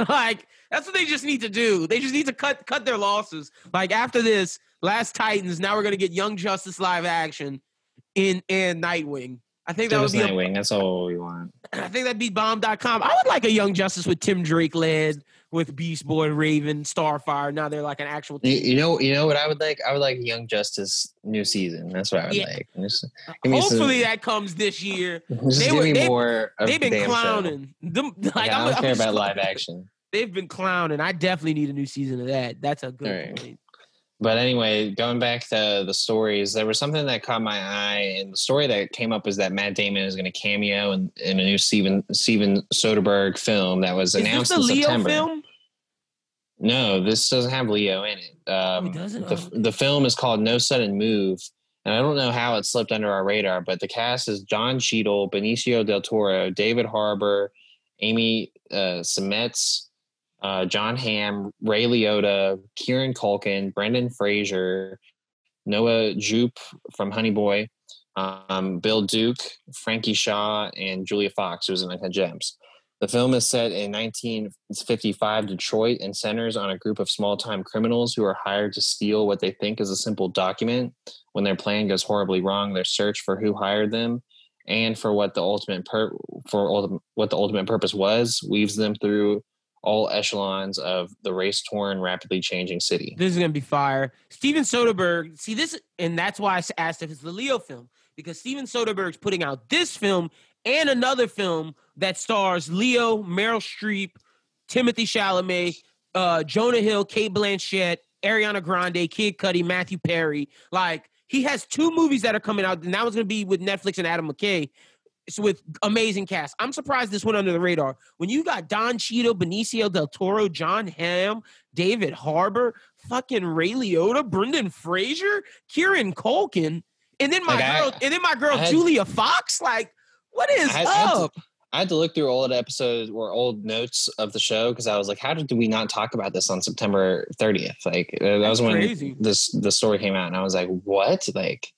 Speaker 2: Like, that's what they just need to do. They just need to cut their losses. Like, after this, Last Titans, now we're going to get Young Justice live action and Nightwing. I think that would be
Speaker 1: Nightwing. That's all we want.
Speaker 2: I think that'd be bomb.com. I would like a Young Justice with Tim Drake led, with Beast Boy, Raven, Starfire. Now they're like an actual team.
Speaker 1: You know what I would like? I would like Young Justice new season. That's what I would like.
Speaker 2: Hopefully that comes this year.
Speaker 1: They've
Speaker 2: been clowning.
Speaker 1: I don't care about live action.
Speaker 2: They've been clowning. I definitely need a new season of that. That's a good point.
Speaker 1: But anyway, going back to the stories, there was something that caught my eye, and the story that came up is that Matt Damon is going to cameo in a new Steven Soderbergh film that was announced in September. Leo film? No, this doesn't have Leo in it.
Speaker 2: It doesn't?
Speaker 1: The film is called No Sudden Move, and I don't know how it slipped under our radar, but the cast is Don Cheadle, Benicio del Toro, David Harbour, Amy Seimetz, John Hamm, Ray Liotta, Kieran Culkin, Brendan Fraser, Noah Jupe from Honey Boy, Bill Duke, Frankie Shaw, and Julia Fox, who was in Uncut Gems. The film is set in 1955 Detroit and centers on a group of small-time criminals who are hired to steal what they think is a simple document. When their plan goes horribly wrong, their search for who hired them and for what the ultimate purpose was weaves them through all echelons of the race-torn, rapidly changing city.
Speaker 2: This is going to be fire. Steven Soderbergh, see this, and that's why I asked if it's the Leo film, because Steven Soderbergh's putting out this film and another film that stars Leo, Meryl Streep, Timothée Chalamet, Jonah Hill, Cate Blanchett, Ariana Grande, Kid Cudi, Matthew Perry. Like, he has 2 movies that are coming out, and that was going to be with Netflix and Adam McKay. It's with amazing cast. I'm surprised this went under the radar. When you got Don Cheadle, Benicio del Toro, John Hamm, David Harbour, fucking Ray Liotta, Brendan Fraser, Kieran Culkin, and then my girl Julia Fox. Like, what is up?
Speaker 1: I had to look through old episodes or old notes of the show because I was like, how did we not talk about this on September 30th? Like, that was when the story came out, and I was like, what? Like,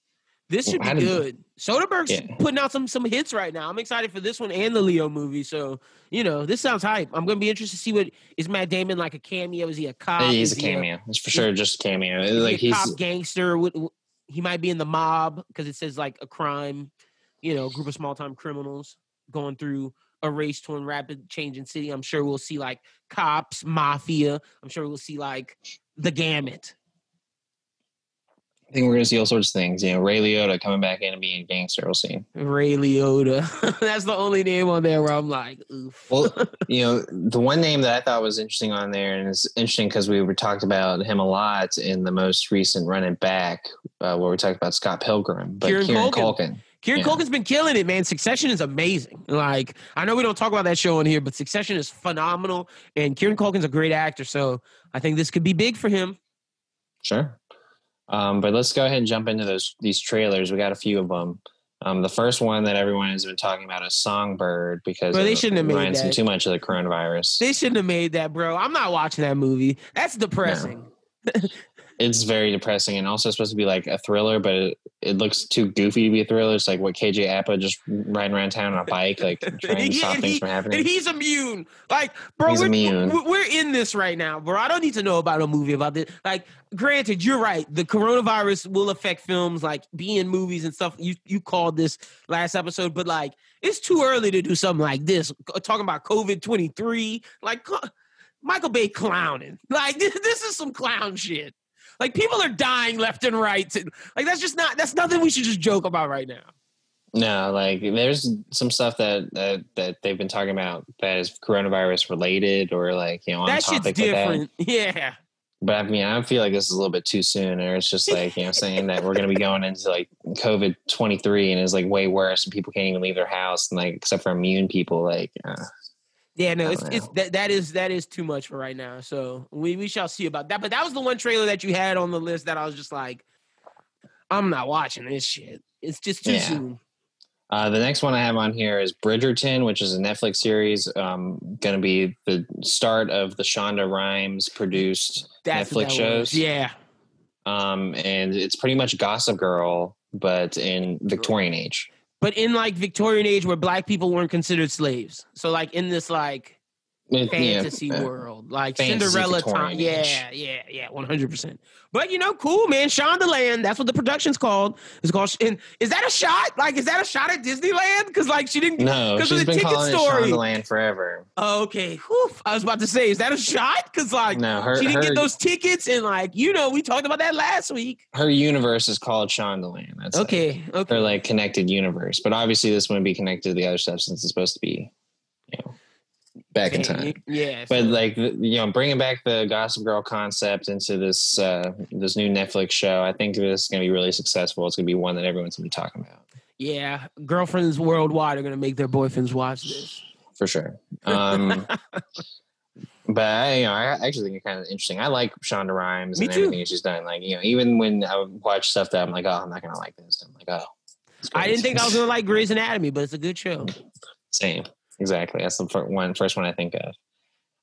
Speaker 2: this should be good. Soderbergh's putting out some hits right now. I'm excited for this one and the Leo movie. So, this sounds hype. I'm going to be interested to see what is Matt Damon like a cameo? Is he a cop?
Speaker 1: He's a cameo. It's for sure just a cameo. Like,
Speaker 2: he's a cop gangster. He might be in the mob because it says like a crime, group of small-time criminals going through a race-torn, rapid changing city. I'm sure we'll see like cops, mafia. I'm sure we'll see like the gamut.
Speaker 1: I think we're going to see all sorts of things. Ray Liotta coming back in and being a gangster. We'll see.
Speaker 2: Ray Liotta. That's the only name on there where I'm like, oof.
Speaker 1: Well, the one name that I thought was interesting on there, and it's interesting because we were talked about him a lot in the most recent Run It Back, where we talked about Scott Pilgrim, but Kieran Culkin.
Speaker 2: Kieran Culkin's been killing it, man. Succession is amazing. Like, I know we don't talk about that show on here, but Succession is phenomenal, and Kieran Culkin's a great actor, so I think this could be big for him.
Speaker 1: Sure. But let's go ahead and jump into these trailers. We got a few of them. The first one that everyone has been talking about is Songbird because
Speaker 2: they shouldn't have made that.
Speaker 1: Too much of the coronavirus.
Speaker 2: They shouldn't have made that, bro. I'm not watching that movie. That's depressing.
Speaker 1: No. It's very depressing and also supposed to be like a thriller, but it looks too goofy to be a thriller. It's like what KJ Apa just riding around town on a bike, like trying to stop things from happening.
Speaker 2: And he's immune. Like, bro, we're in this right now, bro. I don't need to know about a movie about this. Like, granted, you're right. The coronavirus will affect films, like be in movies and stuff. You called this last episode, but like, it's too early to do something like this. Talking about COVID-23, like Michael Bay clowning. Like, this is some clown shit. Like, people are dying left and right. Like, that's nothing we should just joke about right now.
Speaker 1: No, like, there's some stuff that they've been talking about that is coronavirus related or like, on
Speaker 2: that
Speaker 1: topic
Speaker 2: shit's different. Yeah.
Speaker 1: But I mean, I feel like this is a little bit too soon, or it's just like, saying that we're going to be going into like COVID-23 and it's like way worse and people can't even leave their house and like, except for immune people, like,
Speaker 2: yeah, no, that is too much for right now. So we shall see about that. But that was the one trailer that you had on the list that I was just like, I'm not watching this shit. It's just too soon.
Speaker 1: The next one I have on here is Bridgerton, which is a Netflix series. Going to be the start of the Shonda Rhimes produced Netflix shows.
Speaker 2: Yeah.
Speaker 1: And it's pretty much Gossip Girl, but in Victorian age.
Speaker 2: But in like Victorian age where black people weren't considered slaves. So like in this like fantasy world, like
Speaker 1: fantasy
Speaker 2: Cinderella time.
Speaker 1: Victorian-ish.
Speaker 2: Yeah, 100%. But cool, man. Shondaland, that's what the production's called. It's called. And is that a shot? Like, is that a shot at Disneyland? Because she didn't.
Speaker 1: No,
Speaker 2: because
Speaker 1: she's
Speaker 2: of the
Speaker 1: been
Speaker 2: ticket
Speaker 1: calling
Speaker 2: story.
Speaker 1: it Shondaland forever.
Speaker 2: Okay, whew. I was about to say, is that a shot? Because
Speaker 1: no,
Speaker 2: she didn't get those tickets, and we talked about that last week.
Speaker 1: Her universe is called Shondaland. That's
Speaker 2: okay.
Speaker 1: Her connected universe, but obviously this wouldn't be connected to the other stuff since it's supposed to be, back in time.
Speaker 2: Yeah.
Speaker 1: But bringing back the Gossip Girl concept into this this new Netflix show, I think this is going to be really successful. It's going to be one that everyone's going to be talking about.
Speaker 2: Yeah, girlfriends worldwide are going to make their boyfriends watch this.
Speaker 1: For sure. But I actually think it's kind of interesting. I like Shonda Rhimes and everything that she's done. Even when I watch stuff that I'm like, oh, I'm not going to like this. I'm like, oh.
Speaker 2: I didn't think I was going to like Grey's Anatomy, but it's a good show.
Speaker 1: Same. Exactly. That's the first one I think of.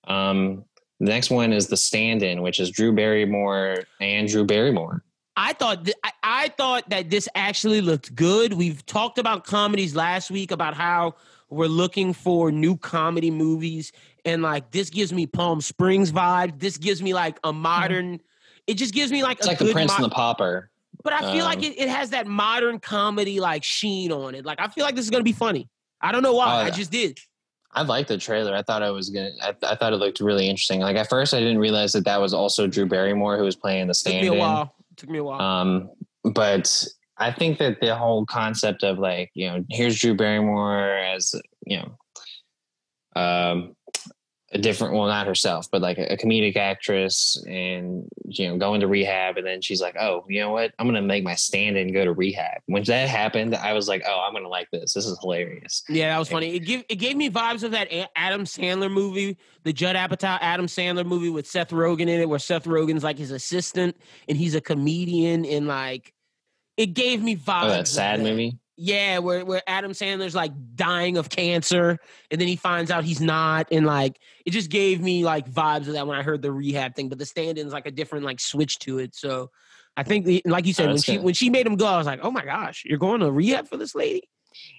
Speaker 1: The next one is The Stand-In, which is Drew Barrymore and Drew Barrymore.
Speaker 2: I thought that this actually looked good. We've talked about comedies last week about how we're looking for new comedy movies, and this gives me Palm Springs vibe. This gives me a modern. It just gives me
Speaker 1: it's like The Prince and the Pauper.
Speaker 2: But I feel like it has that modern comedy sheen on it. I feel like this is gonna be funny. I don't know why. I just did.
Speaker 1: I liked the trailer. I thought I thought it looked really interesting. At first, I didn't realize that was also Drew Barrymore who was playing the stand-in.
Speaker 2: Took me a while.
Speaker 1: But I think that the whole concept of here's Drew Barrymore as a different, well, not herself, but a comedic actress, and going to rehab, and then she's like, oh, you know what, I'm gonna make my stand-in go to rehab. When that happened, I was like, oh, I'm gonna like this is hilarious.
Speaker 2: Yeah, that was funny. It gave me vibes of that Adam Sandler movie, the Judd Apatow Adam Sandler movie with Seth Rogen in it, where Seth Rogen's his assistant and he's a comedian, and it gave me vibes.
Speaker 1: Oh, that sad movie.
Speaker 2: Yeah, where Adam Sandler's dying of cancer, and then he finds out he's not, and it just gave me vibes of that when I heard the rehab thing. But the stand-in's a different switch to it. So I think, like you said, when she made him go, I was like, oh my gosh, you're going to rehab for this lady?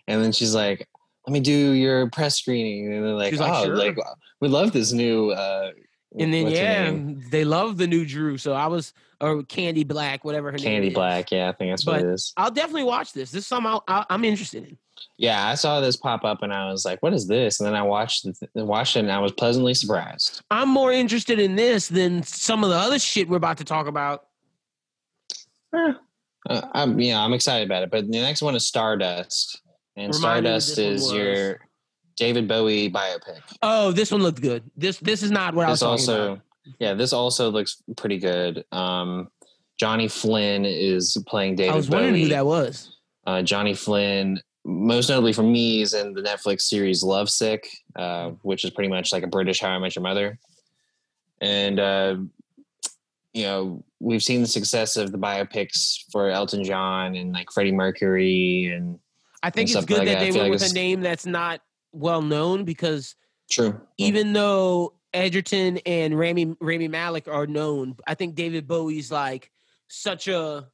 Speaker 1: And then she's like, let me do your press screening, and they're like, sure. We love this new.
Speaker 2: And then they love the new Drew. So or Candy Black, whatever her name is.
Speaker 1: Candy Black, yeah, I think that's what it is.
Speaker 2: I'll definitely watch this. This is something I'm interested in.
Speaker 1: Yeah, I saw this pop up and I was like, what is this? And then I watched it and I was pleasantly surprised.
Speaker 2: I'm more interested in this than some of the other shit we're about to talk about.
Speaker 1: I'm excited about it. But the next one is Stardust. And Stardust is your David Bowie biopic.
Speaker 2: Oh, this one looked good. This is not what I was talking about.
Speaker 1: Yeah, this also looks pretty good. Johnny Flynn is playing David Bowie.
Speaker 2: I was wondering who that was.
Speaker 1: Johnny Flynn, most notably for me, is in the Netflix series Lovesick, which is pretty much like a British How I Met Your Mother. And, we've seen the success of the biopics for Elton John and Freddie Mercury. And
Speaker 2: I think it's good that they went with a name that's not well known, because even though Edgerton and Rami Malek are known, I think David Bowie's such an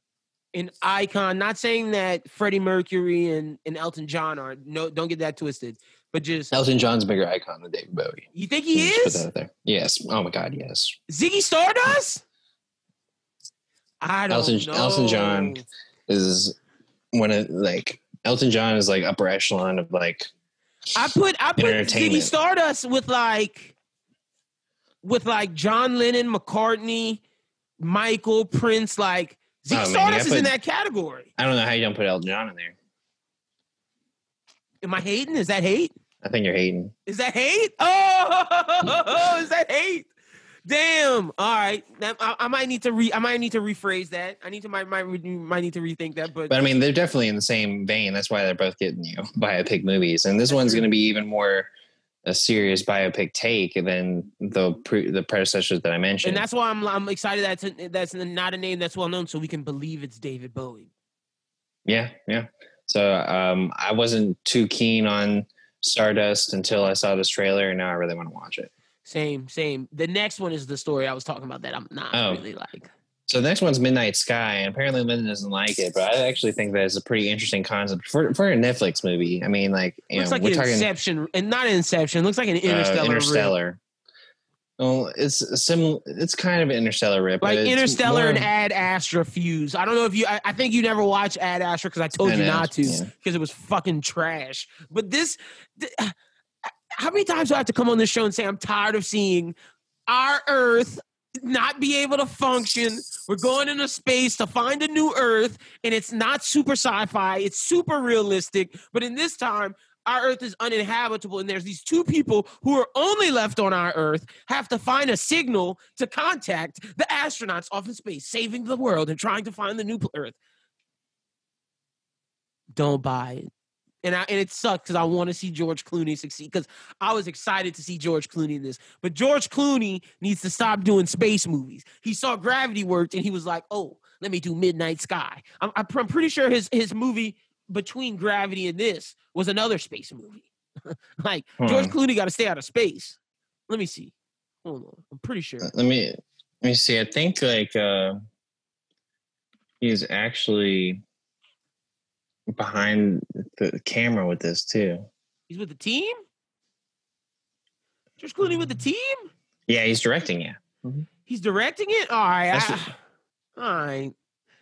Speaker 2: icon. Not saying that Freddie Mercury and Elton John are, no, don't get that twisted, but just
Speaker 1: Elton John's a bigger icon than David Bowie.
Speaker 2: You think he is?
Speaker 1: Put that out there. Yes. Oh my God, yes.
Speaker 2: Ziggy Stardust? I don't know.
Speaker 1: Elton John is one of Elton John is upper echelon of
Speaker 2: I put Ziggy Stardust with John Lennon, McCartney, Michael, Prince. Ziggy Stardust is in that category.
Speaker 1: I don't know how you don't put Elton John in there.
Speaker 2: Am I hating? Is that hate?
Speaker 1: I think you're hating.
Speaker 2: Is that hate? Oh, is that hate? Damn. All right. I might need to rephrase that. I need to might need to rethink that. But
Speaker 1: I mean, they're definitely in the same vein. That's why they're both getting biopic movies, and this one's going to be even more a serious biopic take than the predecessors that I mentioned.
Speaker 2: And that's why I'm excited that's not a name that's well known, so we can believe it's David Bowie.
Speaker 1: Yeah. So I wasn't too keen on Stardust until I saw this trailer, and now I really want to watch it.
Speaker 2: Same. The next one is the story I was talking about that I'm not really
Speaker 1: So the next one's Midnight Sky, and apparently Lyndon doesn't like it, but I actually think that is a pretty interesting concept for a Netflix movie. I mean, like,
Speaker 2: Looks like
Speaker 1: we're
Speaker 2: an
Speaker 1: talking
Speaker 2: Inception, and not an Inception. Looks like an Interstellar.
Speaker 1: Interstellar. Well, it's similar. It's kind of an Interstellar rip,
Speaker 2: like
Speaker 1: but
Speaker 2: Interstellar and Ad Astra fuse. I don't know if you. I think you never watched Ad Astra because I told you not to because it was fucking trash. But how many times do I have to come on this show and say I'm tired of seeing our Earth not be able to function? We're going into space to find a new Earth, and it's not super sci-fi. It's super realistic. But in this time, our Earth is uninhabitable, and there's these two people who are only left on our Earth have to find a signal to contact the astronauts off in space, saving the world and trying to find the new Earth. Don't buy it. And it sucks because I want to see George Clooney succeed because I was excited to see George Clooney in this. But George Clooney needs to stop doing space movies. He saw Gravity worked and he was like, oh, let me do Midnight Sky. I'm pretty sure his movie between Gravity and this was another space movie. George Clooney got to stay out of space. Let me see. Hold on. I'm pretty sure.
Speaker 1: Let me see. I think he's actually behind the camera with this too.
Speaker 2: He's with the team? George Clooney with the team?
Speaker 1: Yeah, he's directing it.
Speaker 2: Mm-hmm. He's directing it? All right. All right.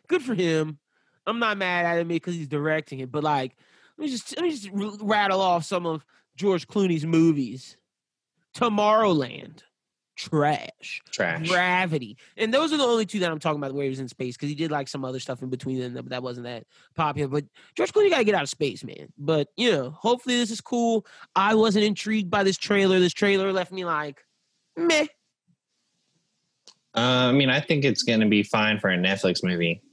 Speaker 2: Good for him. I'm not mad at him because he's directing it, but let me just rattle off some of George Clooney's movies. Tomorrowland. Trash. Gravity. And those are the only two that I'm talking about where he was in space because he did some other stuff in between them, but that wasn't that popular. But George Clooney got to get out of space, man. But, hopefully this is cool. I wasn't intrigued by this trailer. This trailer left me meh.
Speaker 1: I think it's going to be fine for a Netflix movie.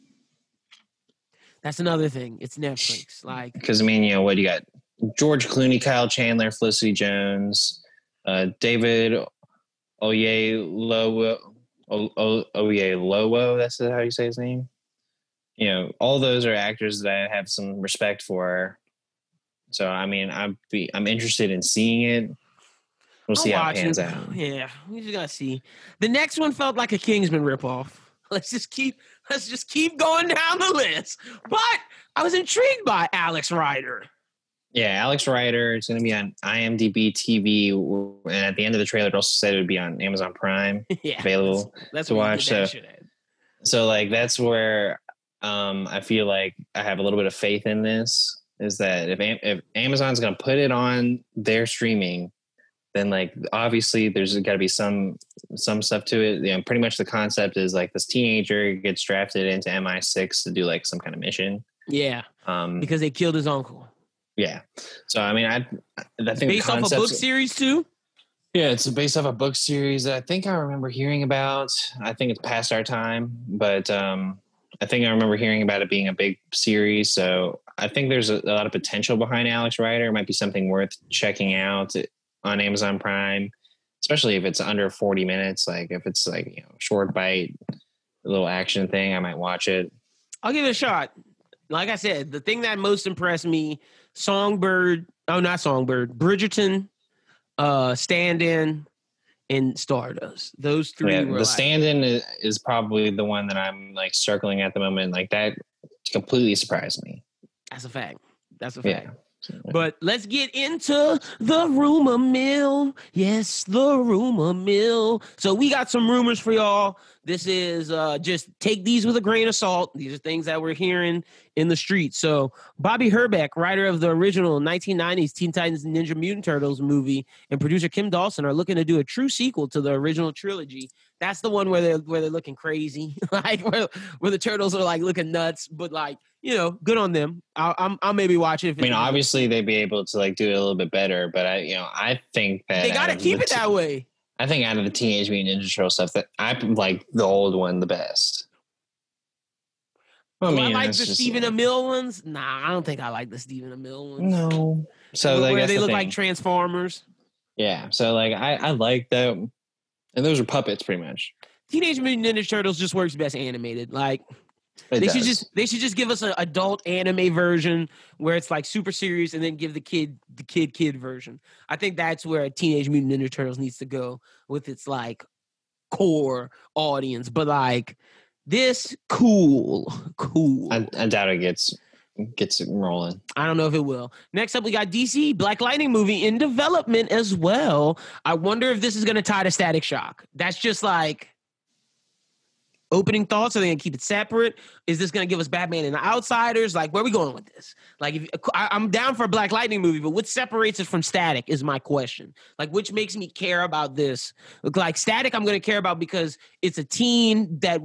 Speaker 2: That's another thing. It's Netflix.
Speaker 1: Because, what you got? George Clooney, Kyle Chandler, Felicity Jones, David Oyelowo, that's how you say his name. All those are actors that I have some respect for. So, I'm interested in seeing it. We'll see how it pans out.
Speaker 2: Yeah, we just gotta see. The next one felt like a Kingsman ripoff. Let's just keep going down the list. But I was intrigued by Alex Rider.
Speaker 1: Yeah, Alex Rider. It's going to be on IMDb TV, and at the end of the trailer, it also said it would be on Amazon Prime, available
Speaker 2: that's
Speaker 1: to watch. So that's where I feel like I have a little bit of faith in this. Is that if Amazon's going to put it on their streaming, then obviously there's got to be some stuff to it. Pretty much the concept is this teenager gets drafted into MI6 to do some kind of mission.
Speaker 2: Yeah, because they killed his uncle.
Speaker 1: Yeah. So, I think
Speaker 2: based off a book series too?
Speaker 1: Yeah, it's based off a book series that I think I remember hearing about. I think it's past our time, but I think I remember hearing about it being a big series. So I think there's a lot of potential behind Alex Rider. It might be something worth checking out on Amazon Prime, especially if it's under 40 minutes. If it's short bite, a little action thing, I might watch it.
Speaker 2: I'll give it a shot. Like I said, the thing that most impressed me, Bridgerton, Stand-In, and Stardust. Those three were
Speaker 1: the Stand-In is probably the one that I'm circling at the moment. That completely surprised me.
Speaker 2: That's a fact. Yeah. But let's get into the rumor mill. Yes, the rumor mill. So we got some rumors for y'all. This is just take these with a grain of salt. These are things that we're hearing in the streets. So Bobby Herbeck, writer of the original 1990s Teen Titans Ninja Mutant Turtles movie, and producer Kim Dawson are looking to do a true sequel to the original trilogy. That's the one where they're looking crazy, where the turtles are looking nuts, but good on them. I'll maybe watch it.
Speaker 1: Obviously they'd be able to do it a little bit better, but I think that
Speaker 2: they got to keep it that way.
Speaker 1: I think out of the Teenage Mutant Ninja Turtle stuff, that I like the old one the best.
Speaker 2: I like the Stephen Amell ones. Nah, I don't think I like the Stephen Amell ones.
Speaker 1: No, so
Speaker 2: where they look like Transformers.
Speaker 1: Yeah, so I like that, and those are puppets pretty much.
Speaker 2: Teenage Mutant Ninja Turtles just works best animated. They should just give us an adult anime version where it's super serious, and then give the kid version. I think that's where Teenage Mutant Ninja Turtles needs to go with its core audience. But This cool.
Speaker 1: I doubt it gets it rolling.
Speaker 2: I don't know if it will. Next up, we got DC Black Lightning movie in development as well. I wonder if this is going to tie to Static Shock. That's just like opening thoughts. Are they going to keep it separate? Is this going to give us Batman and the Outsiders? Like, where are we going with this? Like, I'm down for a Black Lightning movie, but what separates it from Static is my question. Like, which makes me care about this? Like, Static, I'm going to care about because it's a teen that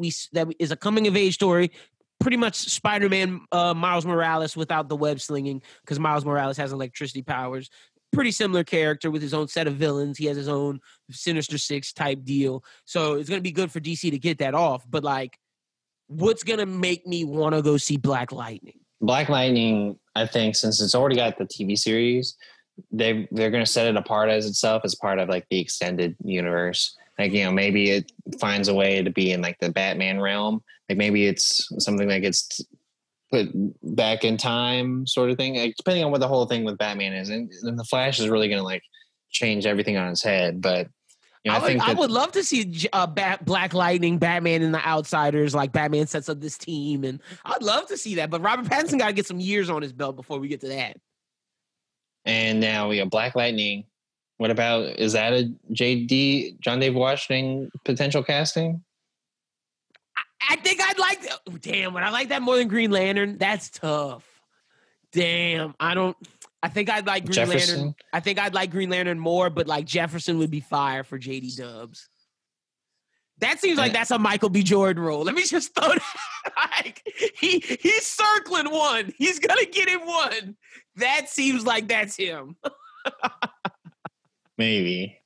Speaker 2: is a coming of age story. Pretty much Spider-Man, Miles Morales without the web slinging, because Miles Morales has electricity powers. Pretty similar character with his own set of villains. He has his own Sinister Six type deal. So it's going to be good for DC to get that off. But, like, what's going to make me want to go see Black Lightning?
Speaker 1: Black Lightning, I think, since it's already got the TV series, they're going to set it apart as itself as part of, like, the extended universe. Like, you know, maybe it finds a way to be in, like, the Batman realm. Like, maybe it's something that gets put back in time sort of thing. Like, depending on what the whole thing with Batman is. And the Flash is really going to, like, change everything on its head. But, you know, I
Speaker 2: would love to see Black Lightning, Batman and the Outsiders. Like, Batman sets up this team. And I'd love to see that. But Robert Pattinson got to get some years on his belt before we get to that.
Speaker 1: And now we have Black Lightning. What about, is that a John Dave Washington potential casting?
Speaker 2: I think I'd like that. Damn, would I like that more than Green Lantern? That's tough. Damn, I think I'd like Green Lantern. I think I'd like Green Lantern more, but like Jefferson would be fire for JD Dubs. That seems like that's a Michael B. Jordan role. Let me just throw that. Like, he's circling one. He's gonna get him one. That seems like that's him.
Speaker 1: Maybe.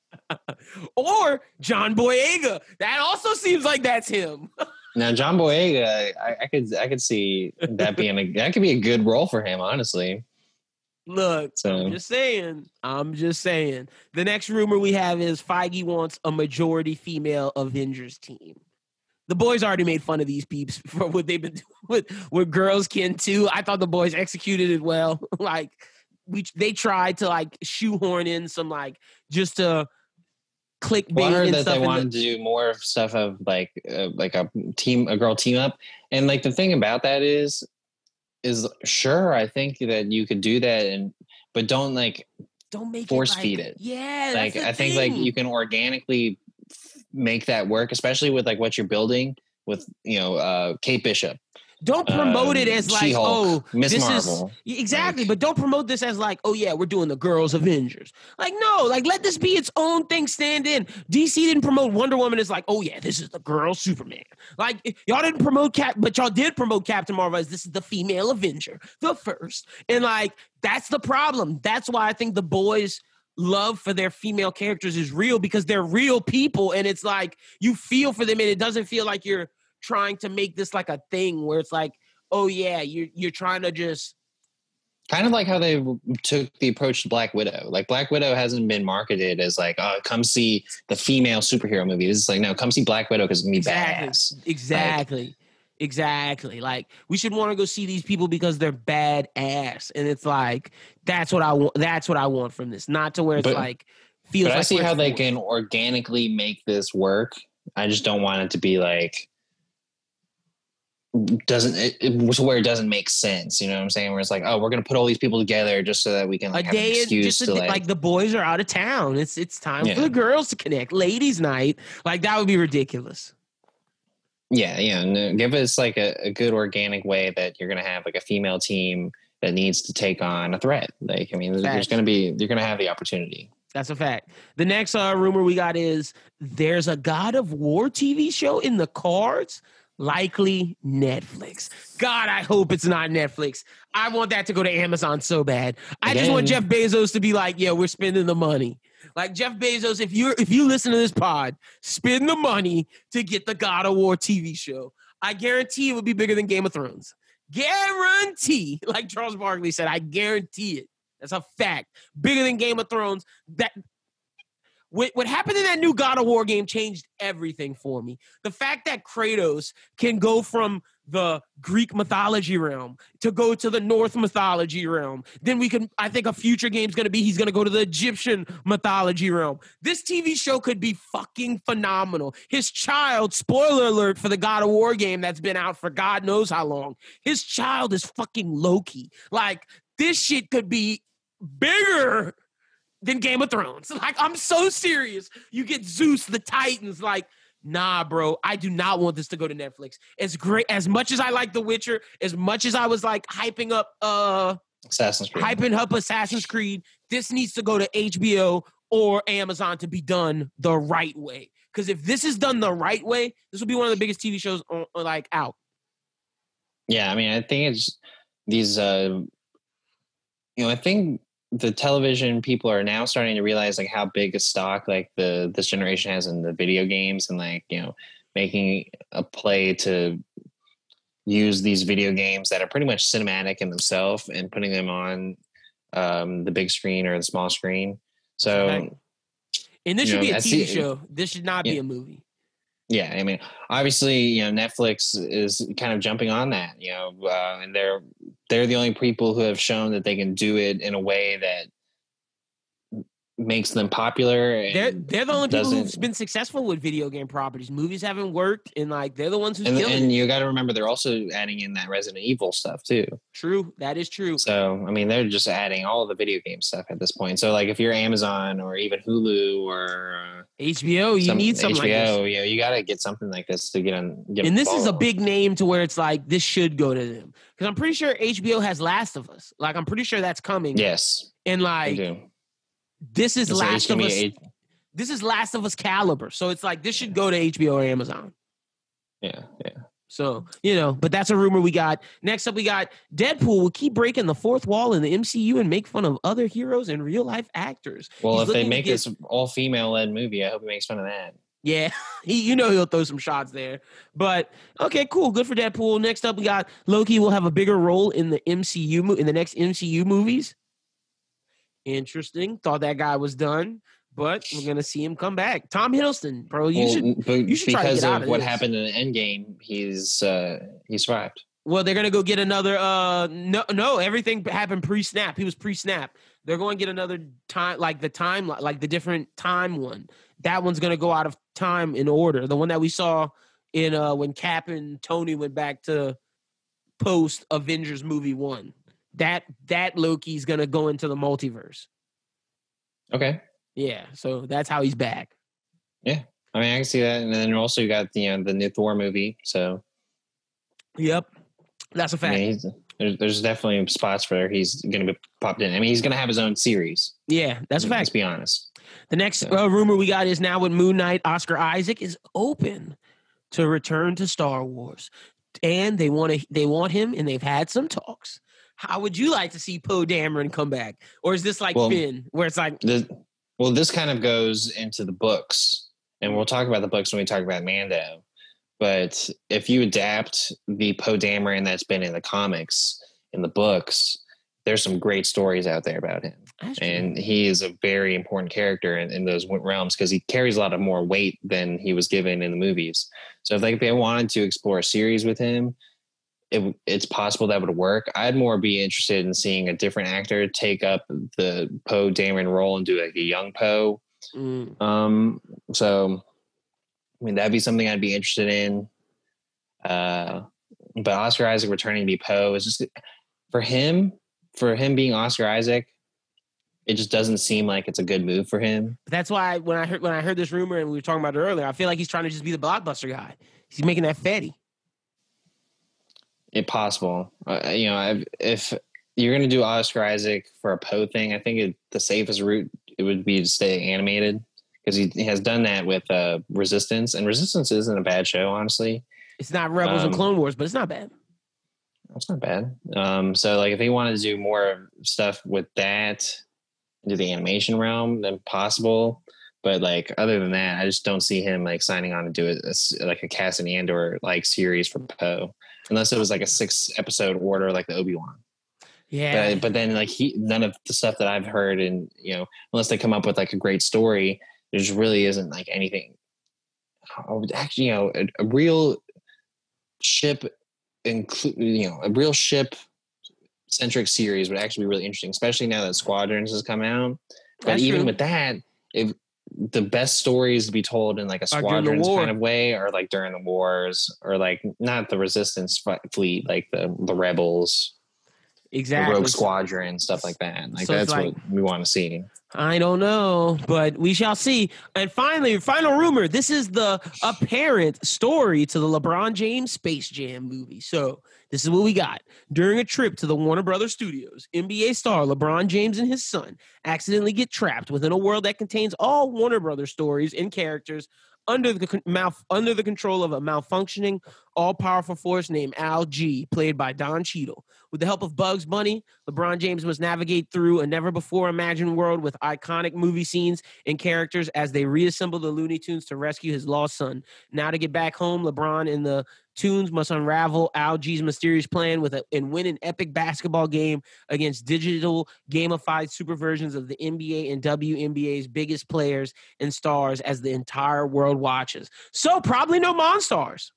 Speaker 2: Or John Boyega. That also seems like that's him.
Speaker 1: Now, John Boyega, I could see that that could be a good role for him, honestly.
Speaker 2: Look, I'm just saying. The next rumor we have is Feige wants a majority female Avengers team. The boys already made fun of these peeps for what they've been doing with Girls Can too. I thought the boys executed it well. Like, they tried to like shoehorn in some like just a clickbait.
Speaker 1: Well, I heard
Speaker 2: and
Speaker 1: that
Speaker 2: stuff
Speaker 1: they wanted to do more stuff of like a girl team up, and like the thing about that is sure, I think that you could do that, but don't make force feed it.
Speaker 2: Yeah,
Speaker 1: like I think like you can organically make that work, especially with like what you're building with, you know, Kate Bishop.
Speaker 2: Don't promote it as like,
Speaker 1: She-Hulk, Miss Marvel.
Speaker 2: Exactly, but don't promote this as like, oh yeah, we're doing the Girls Avengers. Like, no, like let this be its own thing, stand in. DC didn't promote Wonder Woman as like, oh yeah, this is the girl Superman. Like, y'all didn't promote but y'all did promote Captain Marvel as this is the female Avenger, the first. And like, that's the problem. That's why I think the boys' love for their female characters is real, because they're real people, and it's like you feel for them, and it doesn't feel like you're trying to make this like a thing where it's like, oh yeah, you're trying to just
Speaker 1: kind of like how they took the approach to Black Widow. Like, Black Widow hasn't been marketed as like, oh, come see the female superhero movie. This is like, no, come see Black Widow because it's gonna be badass.
Speaker 2: Exactly. Like, we should want to go see these people because they're badass, and it's like that's what I want. That's what I want from this. Not to where it's like feels. But
Speaker 1: I see how they can organically make this work. I just don't want it to be like where it doesn't make sense, you know what I'm saying? Where it's like, oh, we're gonna put all these people together just so that we can like have an excuse to
Speaker 2: like the boys are out of town. It's time for the girls to connect. Ladies' night, like that would be ridiculous.
Speaker 1: Yeah, and give us like a good organic way that you're gonna have like a female team that needs to take on a threat. Like, I mean, you're gonna have the opportunity.
Speaker 2: That's a fact. The next rumor we got is there's a God of War TV show in the cards. Likely Netflix. God, I hope it's not Netflix. I want that to go to Amazon so bad. I just want Jeff Bezos to be like, yeah, we're spending the money. Like, Jeff Bezos, if you listen to this pod, spend the money to get the God of War TV show. I guarantee it would be bigger than Game of Thrones. Guarantee. Like Charles Barkley said, I guarantee it. That's a fact. Bigger than Game of Thrones. What happened in that new God of War game changed everything for me. The fact that Kratos can go from the Greek mythology realm, to go to the Norse mythology realm. Then I think a future game is going to be he's going to go to the Egyptian mythology realm. This TV show could be fucking phenomenal. His child, spoiler alert for the God of War game that's been out for God knows how long, his child is fucking Loki. Like, this shit could be bigger than Game of Thrones. Like, I'm so serious. You get Zeus, the Titans, like, nah, bro, I do not want this to go to Netflix. As great as much as I like The Witcher, as much as I was like hyping up Assassin's Creed, this needs to go to HBO or Amazon to be done the right way. Because if this is done the right way, this will be one of the biggest TV shows like out.
Speaker 1: Yeah, I mean, I think it's these. I think the television people are now starting to realize like how big a stock like this generation has in the video games, and like, making a play to use these video games that are pretty much cinematic in themselves and putting them on the big screen or the small screen. So,
Speaker 2: okay. And this should be a TV show. This should not be a movie.
Speaker 1: Yeah, I mean, obviously, Netflix is kind of jumping on that, and they're the only people who have shown that they can do it in a way that makes them popular. And
Speaker 2: they're the only people who've been successful with video game properties. Movies haven't worked, and like they're the ones who's killing it.
Speaker 1: And you got to remember, they're also adding in that Resident Evil stuff too.
Speaker 2: True, that is true.
Speaker 1: So I mean, they're just adding all the video game stuff at this point. So like, if you're Amazon or even Hulu or
Speaker 2: HBO, you need something like this.
Speaker 1: You got to get something like this to get on.
Speaker 2: And this is a big name to where it's like this should go to them, because I'm pretty sure HBO has Last of Us. Like, I'm pretty sure that's coming.
Speaker 1: Yes,
Speaker 2: and like. This is Last of Us. This is Last of Us caliber. So it's like this should go to HBO or Amazon.
Speaker 1: Yeah.
Speaker 2: So, but that's a rumor we got. Next up, we got Deadpool will keep breaking the fourth wall in the MCU and make fun of other heroes and real life actors.
Speaker 1: Well, if they make this all female led movie, I hope he makes fun of that.
Speaker 2: Yeah, he'll throw some shots there. But okay, cool, good for Deadpool. Next up, we got Loki will have a bigger role in the MCU in the next MCU movies. Interesting. Thought that guy was done, but we're gonna see him come back. Tom Hiddleston, bro. You should try to get out of
Speaker 1: what
Speaker 2: this.
Speaker 1: Happened in the Endgame. He's survived.
Speaker 2: Well, they're gonna go get another. No, everything happened pre-snap. He was pre-snap. They're going to get another time, like the different time one. That one's gonna go out of time in order. The one that we saw in when Cap and Tony went back to post Avengers movie 1. That Loki's gonna go into the multiverse.
Speaker 1: Okay.
Speaker 2: Yeah, so that's how he's back.
Speaker 1: Yeah, I mean, I can see that, and then also you got the new Thor movie. So,
Speaker 2: yep, that's a fact.
Speaker 1: I mean, there's definitely spots where he's gonna be popped in. I mean, he's gonna have his own series.
Speaker 2: Yeah, that's a fact.
Speaker 1: Let's be honest.
Speaker 2: The next rumor we got is now with Moon Knight, Oscar Isaac is open to return to Star Wars, and they want him, and they've had some talks. How would you like to see Poe Dameron come back? Or is this like Finn, where it's like...
Speaker 1: This kind of goes into the books, and we'll talk about the books when we talk about Mando. But if you adapt the Poe Dameron that's been in the comics, in the books, there's some great stories out there about him. And he is a very important character in those realms, because he carries a lot of more weight than he was given in the movies. So if they wanted to explore a series with him, it's possible that would work. I'd more be interested in seeing a different actor take up the Poe Dameron role and do like a young Poe. So, I mean, that'd be something I'd be interested in. But Oscar Isaac returning to be Poe is just for him being Oscar Isaac. It just doesn't seem like it's a good move for him.
Speaker 2: That's why when I heard this rumor and we were talking about it earlier, I feel like he's trying to just be the blockbuster guy. He's making that fatty.
Speaker 1: It's possible. If you're going to do Oscar Isaac for a Poe thing, I think the safest route it would be to stay animated, because he has done that with Resistance, and Resistance isn't a bad show, honestly.
Speaker 2: It's not Rebels and Clone Wars, but it's not bad.
Speaker 1: It's not bad. So like if he wanted to do more stuff with that into the animation realm, then possible. But like other than that, I just don't see him like signing on to do it like a Cassian Andor like series for Poe. Unless it was like a 6-episode order like the Obi-Wan.
Speaker 2: Yeah.
Speaker 1: But then like none of the stuff that I've heard, and unless they come up with like a great story, there just really isn't like anything. Actually, a real ship include, a real ship centric series would actually be really interesting, especially now that Squadrons has come out. But
Speaker 2: That's
Speaker 1: even
Speaker 2: true.
Speaker 1: with that, if the best stories to be told in like a Squadrons kind of way are like during the wars, or like not the Resistance fleet, like the Rebels,
Speaker 2: exactly,
Speaker 1: the Rogue Squadron, stuff like that. Like
Speaker 2: so
Speaker 1: that's what we want to see.
Speaker 2: I don't know, but we shall see. And finally, final rumor. This is the apparent story to the LeBron James Space Jam movie. So this is what we got. During a trip to the Warner Brothers studios, NBA star LeBron James and his son accidentally get trapped within a world that contains all Warner Brothers stories and characters under the control of a malfunctioning, all-powerful force named Al G, played by Don Cheadle. With the help of Bugs Bunny, LeBron James must navigate through a never-before-imagined world with iconic movie scenes and characters as they reassemble the Looney Tunes to rescue his lost son. Now to get back home, LeBron and the Tunes must unravel Al G's mysterious plan and win an epic basketball game against digital gamified super versions of the NBA and WNBA's biggest players and stars as the entire world watches. So probably no Monstars.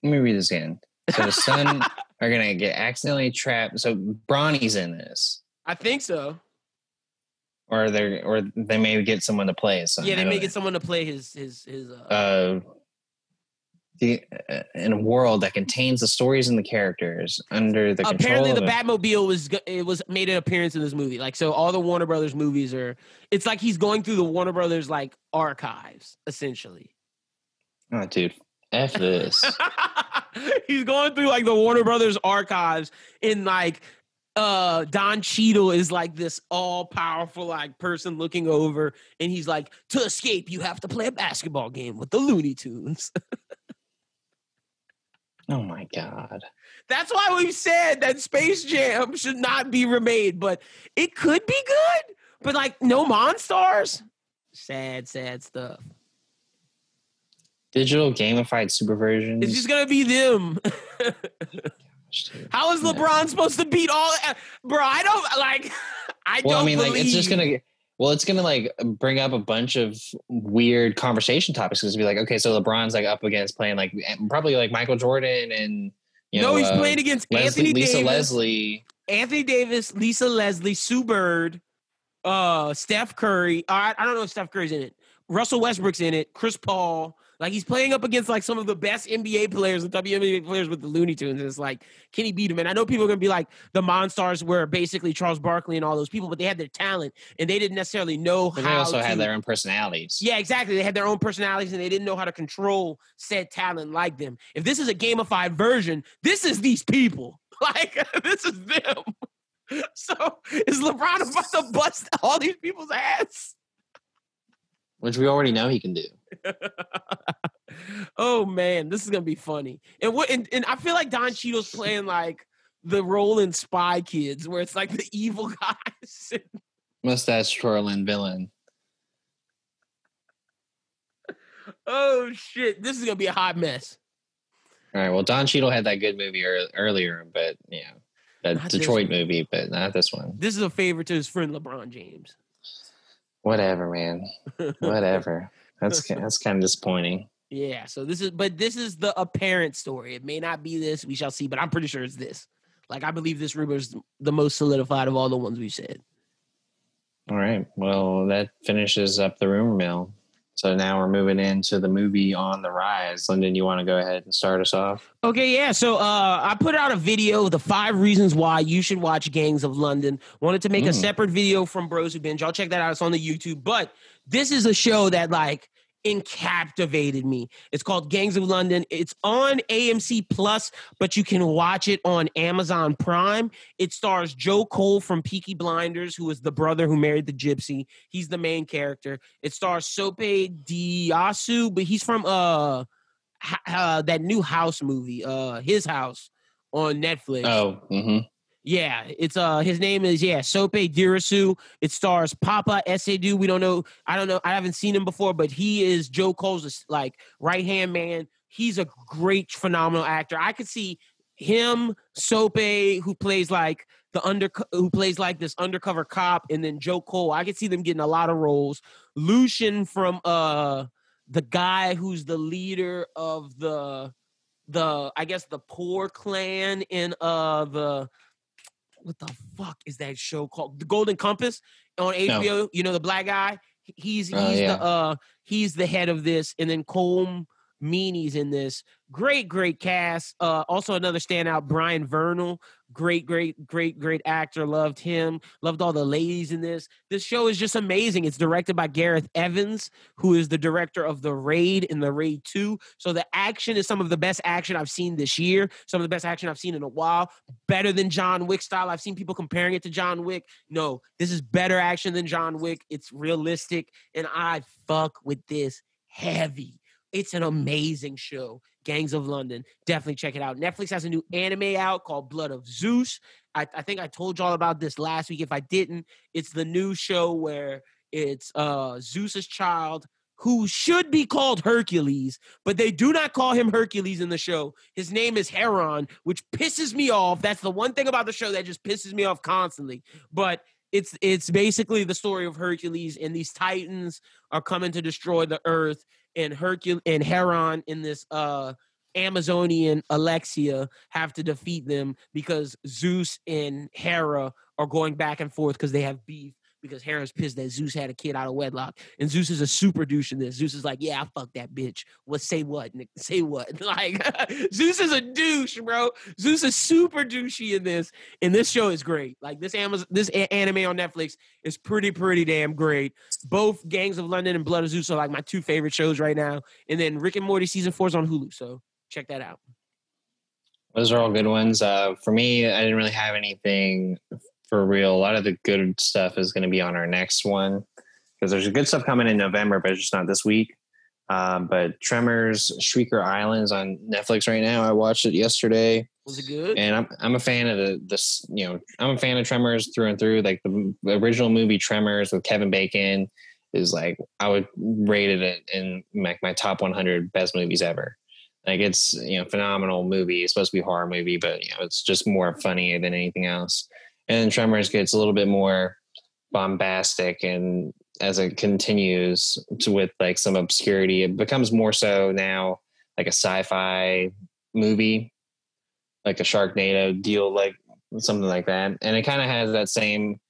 Speaker 1: Let me read this again. So the son are gonna get accidentally trapped. So Bronny's in this.
Speaker 2: I think so.
Speaker 1: Or they may get someone to play his son.
Speaker 2: Yeah, they may get someone to play his
Speaker 1: in a world that contains the stories and the characters under the
Speaker 2: apparently
Speaker 1: control
Speaker 2: the Batmobile was made an appearance in this movie. Like, so all the Warner Brothers movies it's like he's going through the Warner Brothers like archives essentially.
Speaker 1: Oh, dude, F this.
Speaker 2: He's going through like the Warner Brothers archives, and like Don Cheadle is like this all-powerful like person looking over, and he's like, to escape you have to play a basketball game with the Looney Tunes.
Speaker 1: Oh my God. That's
Speaker 2: why we've said that Space Jam should not be remade, but it could be good. But like no Monstars. Sad stuff.
Speaker 1: Digital gamified super versions.
Speaker 2: It's just gonna be them. How is LeBron supposed to beat all? Bro, I don't like. Believe.
Speaker 1: It's just gonna. Well, it's gonna like bring up a bunch of weird conversation topics. It's gonna be like, okay, so LeBron's like up against playing like probably like Michael Jordan and
Speaker 2: he's playing against Anthony Davis, Lisa Leslie, Shubert, Steph Curry. I don't know if Steph Curry's in it. Russell Westbrook's in it. Chris Paul. Like, he's playing up against like some of the best NBA players and WNBA players with the Looney Tunes. And it's like, can he beat him? And I know people are going to be like, the Monstars were basically Charles Barkley and all those people, but they had their talent and they didn't necessarily know how.
Speaker 1: They also had their own personalities.
Speaker 2: Yeah, exactly. They had their own personalities and they didn't know how to control said talent like them. If this is a gamified version, this is these people. Like, this is them. So is LeBron about to bust all these people's ass?
Speaker 1: Which we already know he can do.
Speaker 2: Oh man, this is gonna be funny. And I feel like Don Cheadle's playing like the role in Spy Kids, where it's like the evil guys.
Speaker 1: Mustache twirling villain.
Speaker 2: Oh shit, this is gonna be a hot mess.
Speaker 1: All right. Well, Don Cheadle had that good movie earlier, but yeah, that not Detroit movie, but not this one.
Speaker 2: This is a favor to his friend LeBron James.
Speaker 1: Whatever, man. Whatever. That's kind of disappointing.
Speaker 2: Yeah. So this is the apparent story. It may not be this. We shall see. But I'm pretty sure it's this. Like, I believe this rumor is the most solidified of all the ones we've said.
Speaker 1: All right. Well, that finishes up the rumor mill. So now we're moving into the movie on the rise. Lyndon, you want to go ahead and start us off?
Speaker 2: Okay, yeah. So I put out a video, the 5 reasons why you should watch Gangs of London. Wanted to make a separate video from Bros Who Binge. I'll check that out. It's on the YouTube. But this is a show that like captivated me. It's called Gangs of London. It's on AMC Plus, but you can watch it on Amazon Prime. It stars Joe Cole from Peaky Blinders, who is the brother who married the gypsy. He's the main character. It stars Sope Diasu, but he's from that new House movie, His House on Netflix.
Speaker 1: Oh, mm-hmm.
Speaker 2: Yeah, it's his name is Sope Dirasu. It stars Papa Essedu. We don't know. I don't know. I haven't seen him before, but he is Joe Cole's like right-hand man. He's a great, phenomenal actor. I could see him, Sope, who plays like this undercover cop, and then Joe Cole. I could see them getting a lot of roles. Lucian from the guy who's the leader of the I guess the poor clan in the what the fuck is that show called? The Golden Compass on HBO.
Speaker 1: No.
Speaker 2: You know, the black guy. He's
Speaker 1: Yeah.
Speaker 2: he's the head of this, and then Colm Meaney's in this. Great cast. Also another standout, Brian Vernal. Great actor. Loved him. Loved all the ladies in this. This show is just amazing. It's directed by Gareth Evans, who is the director of The Raid and The Raid 2. So the action is some of the best action I've seen this year. Some of the best action I've seen in a while. Better than John Wick style. I've seen people comparing it to John Wick. No, this is better action than John Wick. It's realistic, and I fuck with this heavy. It's an amazing show. Gangs of London. Definitely check it out. Netflix has a new anime out called Blood of Zeus. I think I told y'all about this last week. If I didn't, it's the new show where it's Zeus's child who should be called Hercules, but they do not call him Hercules in the show. His name is Heron, which pisses me off. That's the one thing about the show that just pisses me off constantly. But it's basically the story of Hercules, and these titans are coming to destroy the earth, and Hercules and Heron in this Amazonian Alexia have to defeat them because Zeus and Hera are going back and forth because they have beef, because Hera's pissed that Zeus had a kid out of wedlock. And Zeus is a super douche in this. Zeus is like, yeah, I fucked that bitch. Well, say what, Nick? Say what? Like, Zeus is a douche, bro. Zeus is super douchey in this. And this show is great. Like, this anime on Netflix is pretty damn great. Both Gangs of London and Blood of Zeus are like my two favorite shows right now. And then Rick and Morty season 4 is on Hulu. So check that out.
Speaker 1: Those are all good ones. For me, I didn't really have anything for real. A lot of the good stuff is going to be on our next one, because there's good stuff coming in November, but it's just not this week. But Tremors Shrieker Island is on Netflix right now. I watched it yesterday.
Speaker 2: Was it good?
Speaker 1: And I'm a fan of this. I'm a fan of Tremors through and through. Like the original movie Tremors with Kevin Bacon is like, I would rate it in my top 100 best movies ever. Like, it's phenomenal movie. It's supposed to be a horror movie, but it's just more funny than anything else. And then Tremors gets a little bit more bombastic, and as it continues with like some obscurity, it becomes more so now like a sci-fi movie, like a Sharknado deal, like something like that. And it kind of has that same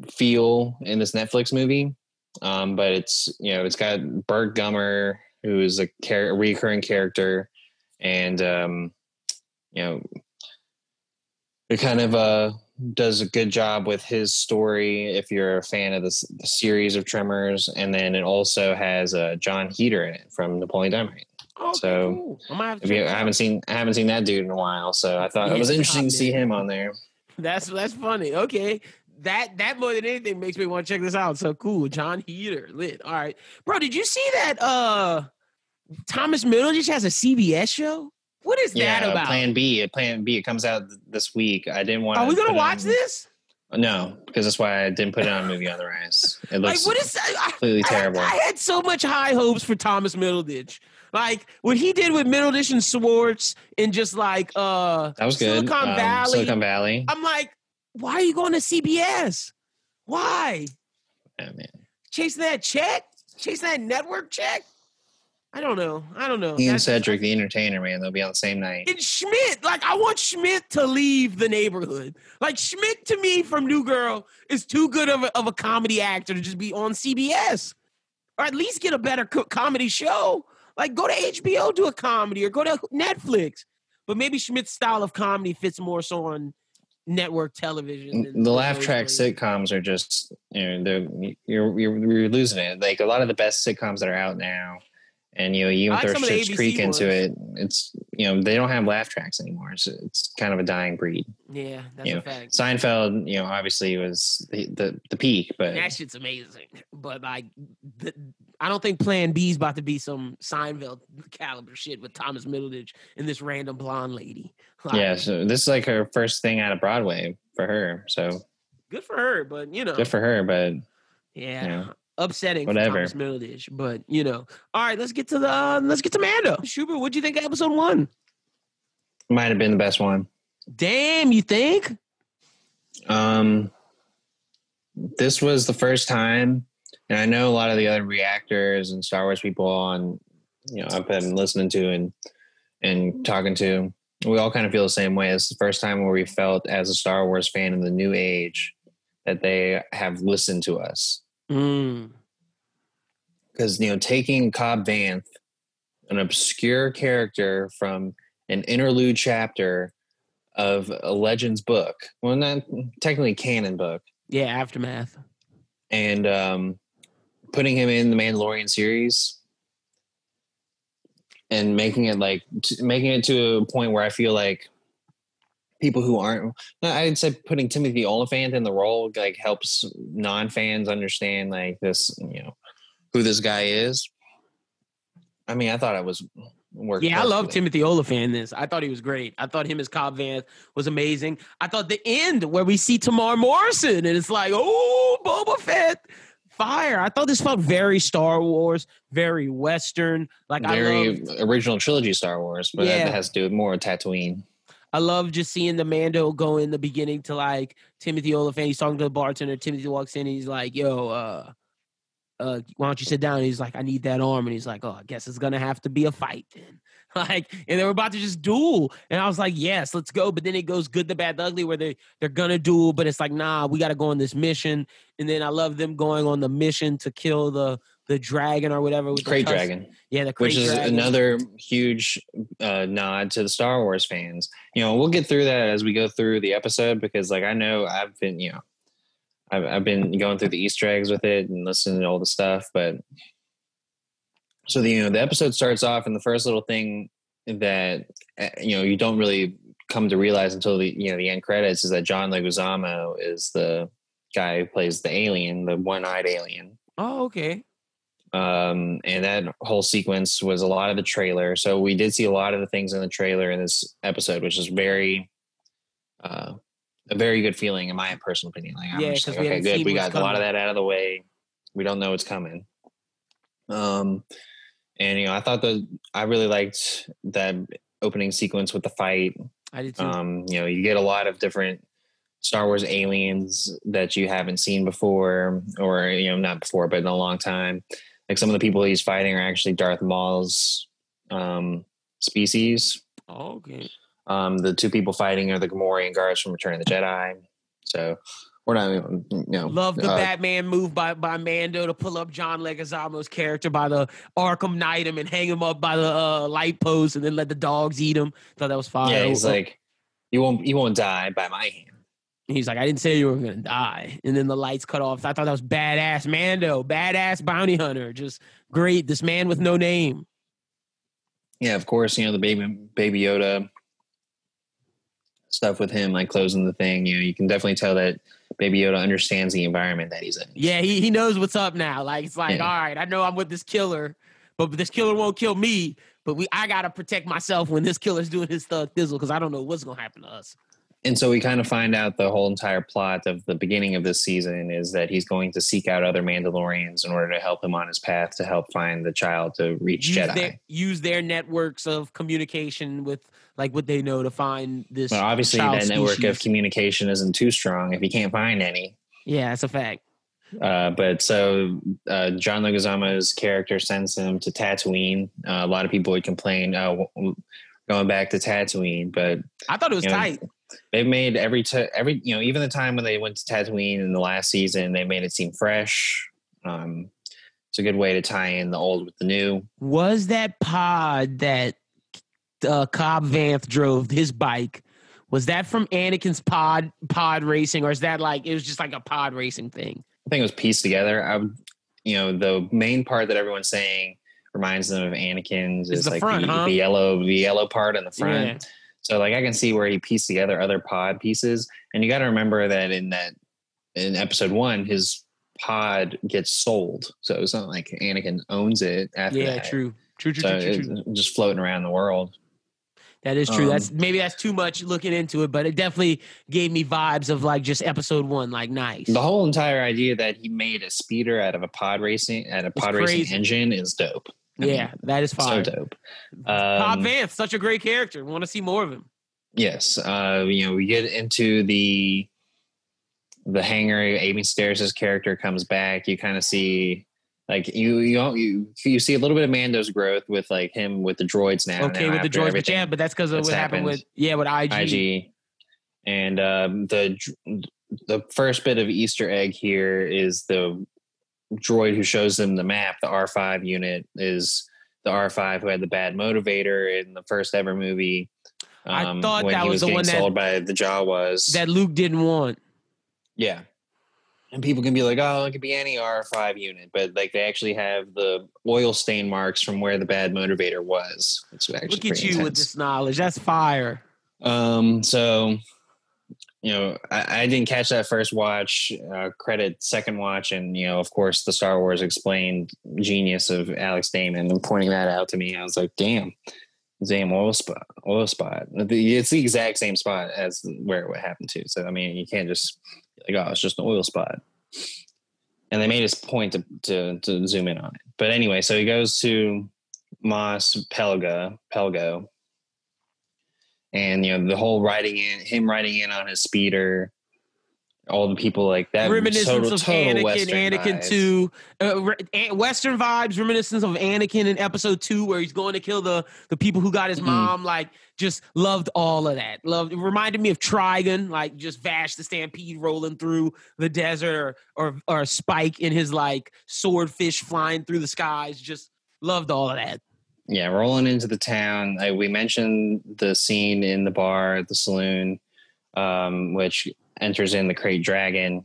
Speaker 1: feel in this Netflix movie. But it's got Burt Gummer, who is a recurring character, and it kind of does a good job with his story if you're a fan of the series of Tremors. And then it also has John Heder in it from Napoleon Dynamite.
Speaker 2: Oh,
Speaker 1: so
Speaker 2: cool. I
Speaker 1: haven't seen that dude in a while, so I thought it was interesting to see him on there.
Speaker 2: That's funny. Okay. That more than anything makes me want to check this out. So cool. John Heder. Lit. All right. Bro, did you see that Thomas Middleditch has a CBS show? What is that about?
Speaker 1: Plan B. It comes out this week. I didn't want.
Speaker 2: Are we gonna watch this?
Speaker 1: No, because that's why I didn't put it on Movie on the Rise. It looks
Speaker 2: like, what is
Speaker 1: completely terrible.
Speaker 2: I had so much high hopes for Thomas Middleditch. Like what he did with Middleditch and Swartz, and just like
Speaker 1: that was good. Silicon Valley.
Speaker 2: I'm like, why are you going to CBS? Why?
Speaker 1: Oh, man.
Speaker 2: Chasing that check? Chasing that network check? I don't know.
Speaker 1: Ian Cedric, the entertainer, man, they'll be on the same night.
Speaker 2: And Schmidt, like, I want Schmidt to leave the neighborhood. Like, Schmidt, to me, from New Girl, is too good of a comedy actor to just be on CBS. Or at least get a better comedy show. Like, go to HBO, do a comedy, or go to Netflix. But maybe Schmidt's style of comedy fits more so on network television.
Speaker 1: The laugh track sitcoms are just, you're losing it. Like, a lot of the best sitcoms that are out now, and you even throw Schitt's Creek into it, it's they don't have laugh tracks anymore. It's kind of a dying breed.
Speaker 2: Yeah, that's a fact.
Speaker 1: Seinfeld, obviously was the peak, but
Speaker 2: that shit's amazing. But like, I don't think Plan B is about to be some Seinfeld caliber shit with Thomas Middleditch and this random blonde lady. Like,
Speaker 1: yeah, so this is like her first thing out of Broadway for her. So
Speaker 2: good for her, but
Speaker 1: good for her, but
Speaker 2: yeah. Upsetting
Speaker 1: whatever.
Speaker 2: For Thomas Middleditch, but all right. Let's get to Mando. Schubert, what'd you think of episode 1?
Speaker 1: Might have been the best one.
Speaker 2: Damn, you think?
Speaker 1: This was the first time, and I know a lot of the other reactors and Star Wars people on, I've been listening to, and and talking to. We all kind of feel the same way. It's the first time where we felt as a Star Wars fan in the new age that they have listened to us.
Speaker 2: Mm.
Speaker 1: Because, taking Cobb Vanth, an obscure character from an interlude chapter of a Legends book, well, not technically canon book.
Speaker 2: Yeah, Aftermath.
Speaker 1: And putting him in the Mandalorian series and making it to a point where I feel like people who aren't, I'd say putting Timothy Olyphant in the role like helps non-fans understand like this, who this guy is. I mean, I thought it was worked.
Speaker 2: Yeah,
Speaker 1: perfectly.
Speaker 2: I love Timothy Olyphant in this. I thought he was great. I thought him as Cobb Vanth was amazing. I thought the end where we see Tamar Morrison and it's like, oh, Boba Fett, fire. I thought this felt very Star Wars, very Western. Like
Speaker 1: Very original trilogy Star Wars, but that has to do with more with Tatooine.
Speaker 2: I love just seeing the Mando go in the beginning to like Timothy Olyphant. He's talking to the bartender. Timothy walks in and he's like, yo, why don't you sit down? And he's like, I need that arm. And he's like, oh, I guess it's going to have to be a fight then. Like, and they were about to just duel. And I was like, yes, let's go. But then it goes good, the bad, the ugly, where they're going to duel. But it's like, nah, we got to go on this mission. And then I love them going on the mission to kill the dragon or whatever. With
Speaker 1: Crate dragon.
Speaker 2: Yeah, the crate dragon.
Speaker 1: Which is another huge nod to the Star Wars fans. We'll get through that as we go through the episode because, like, I know I've been, I've been going through the Easter eggs with it and listening to all the stuff. But so the episode starts off, and the first little thing that you don't really come to realize until the end credits is that John Leguizamo is the guy who plays the alien, the one-eyed alien.
Speaker 2: Oh, okay.
Speaker 1: And that whole sequence was a lot of the trailer. So we did see a lot of the things in the trailer in this episode, which is very, a very good feeling in my personal opinion. Like, I'm just like, okay, good. We got a lot of that out of the way. We don't know what's coming. And I really liked that opening sequence with the fight.
Speaker 2: I did too.
Speaker 1: You get a lot of different Star Wars aliens that you haven't seen before, or not before, but in a long time. Like some of the people he's fighting are actually Darth Maul's species.
Speaker 2: Oh, okay.
Speaker 1: The two people fighting are the Gamorrean guards from Return of the Jedi. So we're not,
Speaker 2: love the Batman move by Mando to pull up John Leguizamo's character by the Arkham Knight him and hang him up by the light post and then let the dogs eat him. Thought that was fire.
Speaker 1: Yeah, he's like, you won't die by my hand.
Speaker 2: He's like, I didn't say you were going to die. And then the lights cut off. I thought that was badass Mando, badass bounty hunter. Just great. This man with no name.
Speaker 1: Yeah, of course, the baby Yoda stuff with him, like closing the thing. You can definitely tell that Baby Yoda understands the environment that he's in.
Speaker 2: Yeah, he knows what's up now. Like, it's like, all right, I know I'm with this killer, but this killer won't kill me. But I got to protect myself when this killer's doing his thug thizzle because I don't know what's going to happen to us.
Speaker 1: And so we kind of find out the whole entire plot of the beginning of this season is that he's going to seek out other Mandalorians in order to help him on his path to help find the child to reach Jedi.
Speaker 2: Use their networks of communication with like what they know to find this.
Speaker 1: Well, obviously that network of communication isn't too strong if you can't find any.
Speaker 2: Yeah, that's a fact.
Speaker 1: But so John Leguizamo's character sends him to Tatooine. A lot of people would complain, going back to Tatooine, but
Speaker 2: I thought it was tight.
Speaker 1: They've made every even the time when they went to Tatooine in the last season, they made it seem fresh. It's a good way to tie in the old with the new.
Speaker 2: Was that pod that Cobb Vanth drove, his bike, was that from Anakin's pod racing, or is that like it was just like a pod racing thing?
Speaker 1: I think it was pieced together. The main part that everyone's saying reminds them of Anakin's is like
Speaker 2: front,
Speaker 1: the yellow part in the front. Yeah. So like I can see where he pieced together other pod pieces, and you got to remember that in episode 1, his pod gets sold, so it's not like Anakin owns it after that.
Speaker 2: True.
Speaker 1: Just floating around the world.
Speaker 2: That is true. That's too much looking into it, but it definitely gave me vibes of like just episode 1, like nice.
Speaker 1: The whole entire idea that he made a speeder out of a pod racing engine is dope.
Speaker 2: That is fire.
Speaker 1: So dope.
Speaker 2: Cobb Vanth, such a great character. Want to see more of him.
Speaker 1: Yes. We get into the hangar. Amy Stairs' character comes back. You kind of see Like you see a little bit of Mando's growth with like him with the droids now.
Speaker 2: Okay, with the droids, but that's because of what happened with IG.
Speaker 1: IG, and the first bit of Easter egg here is the droid who shows them the map. The R5 unit is the R5 who had the bad motivator in the first ever movie.
Speaker 2: I thought
Speaker 1: when
Speaker 2: that
Speaker 1: he
Speaker 2: was the
Speaker 1: getting
Speaker 2: one
Speaker 1: sold by the Jawas
Speaker 2: that Luke didn't want.
Speaker 1: Yeah. And people can be like, oh, it could be any R5 unit, but like they actually have the oil stain marks from where the bad motivator was. It's actually
Speaker 2: Look at you
Speaker 1: intense.
Speaker 2: with this knowledge. That's fire.
Speaker 1: So, I didn't catch that first watch, credit second watch. And, of course, the Star Wars Explained genius of Alex Damon and pointing that out to me. I was like, damn oil spot. It's the exact same spot as where it would happen to. So, I mean, you can't just like, oh, it's just an oil spot. And they made his point to zoom in on it. But anyway, so he goes to Mos Pelgo. And, the whole him riding in on his speeder, all the people like that.
Speaker 2: Reminiscence of
Speaker 1: total
Speaker 2: Anakin 2. Western vibes, reminiscence of Anakin in episode 2, where he's going to kill the people who got his mom. Like, just loved all of that. It reminded me of Trigon, like just Vash the Stampede rolling through the desert, or Spike in his like swordfish flying through the skies. Just loved all of that.
Speaker 1: Yeah, rolling into the town. We mentioned the scene in the bar at the saloon, which enters in the Krayt Dragon.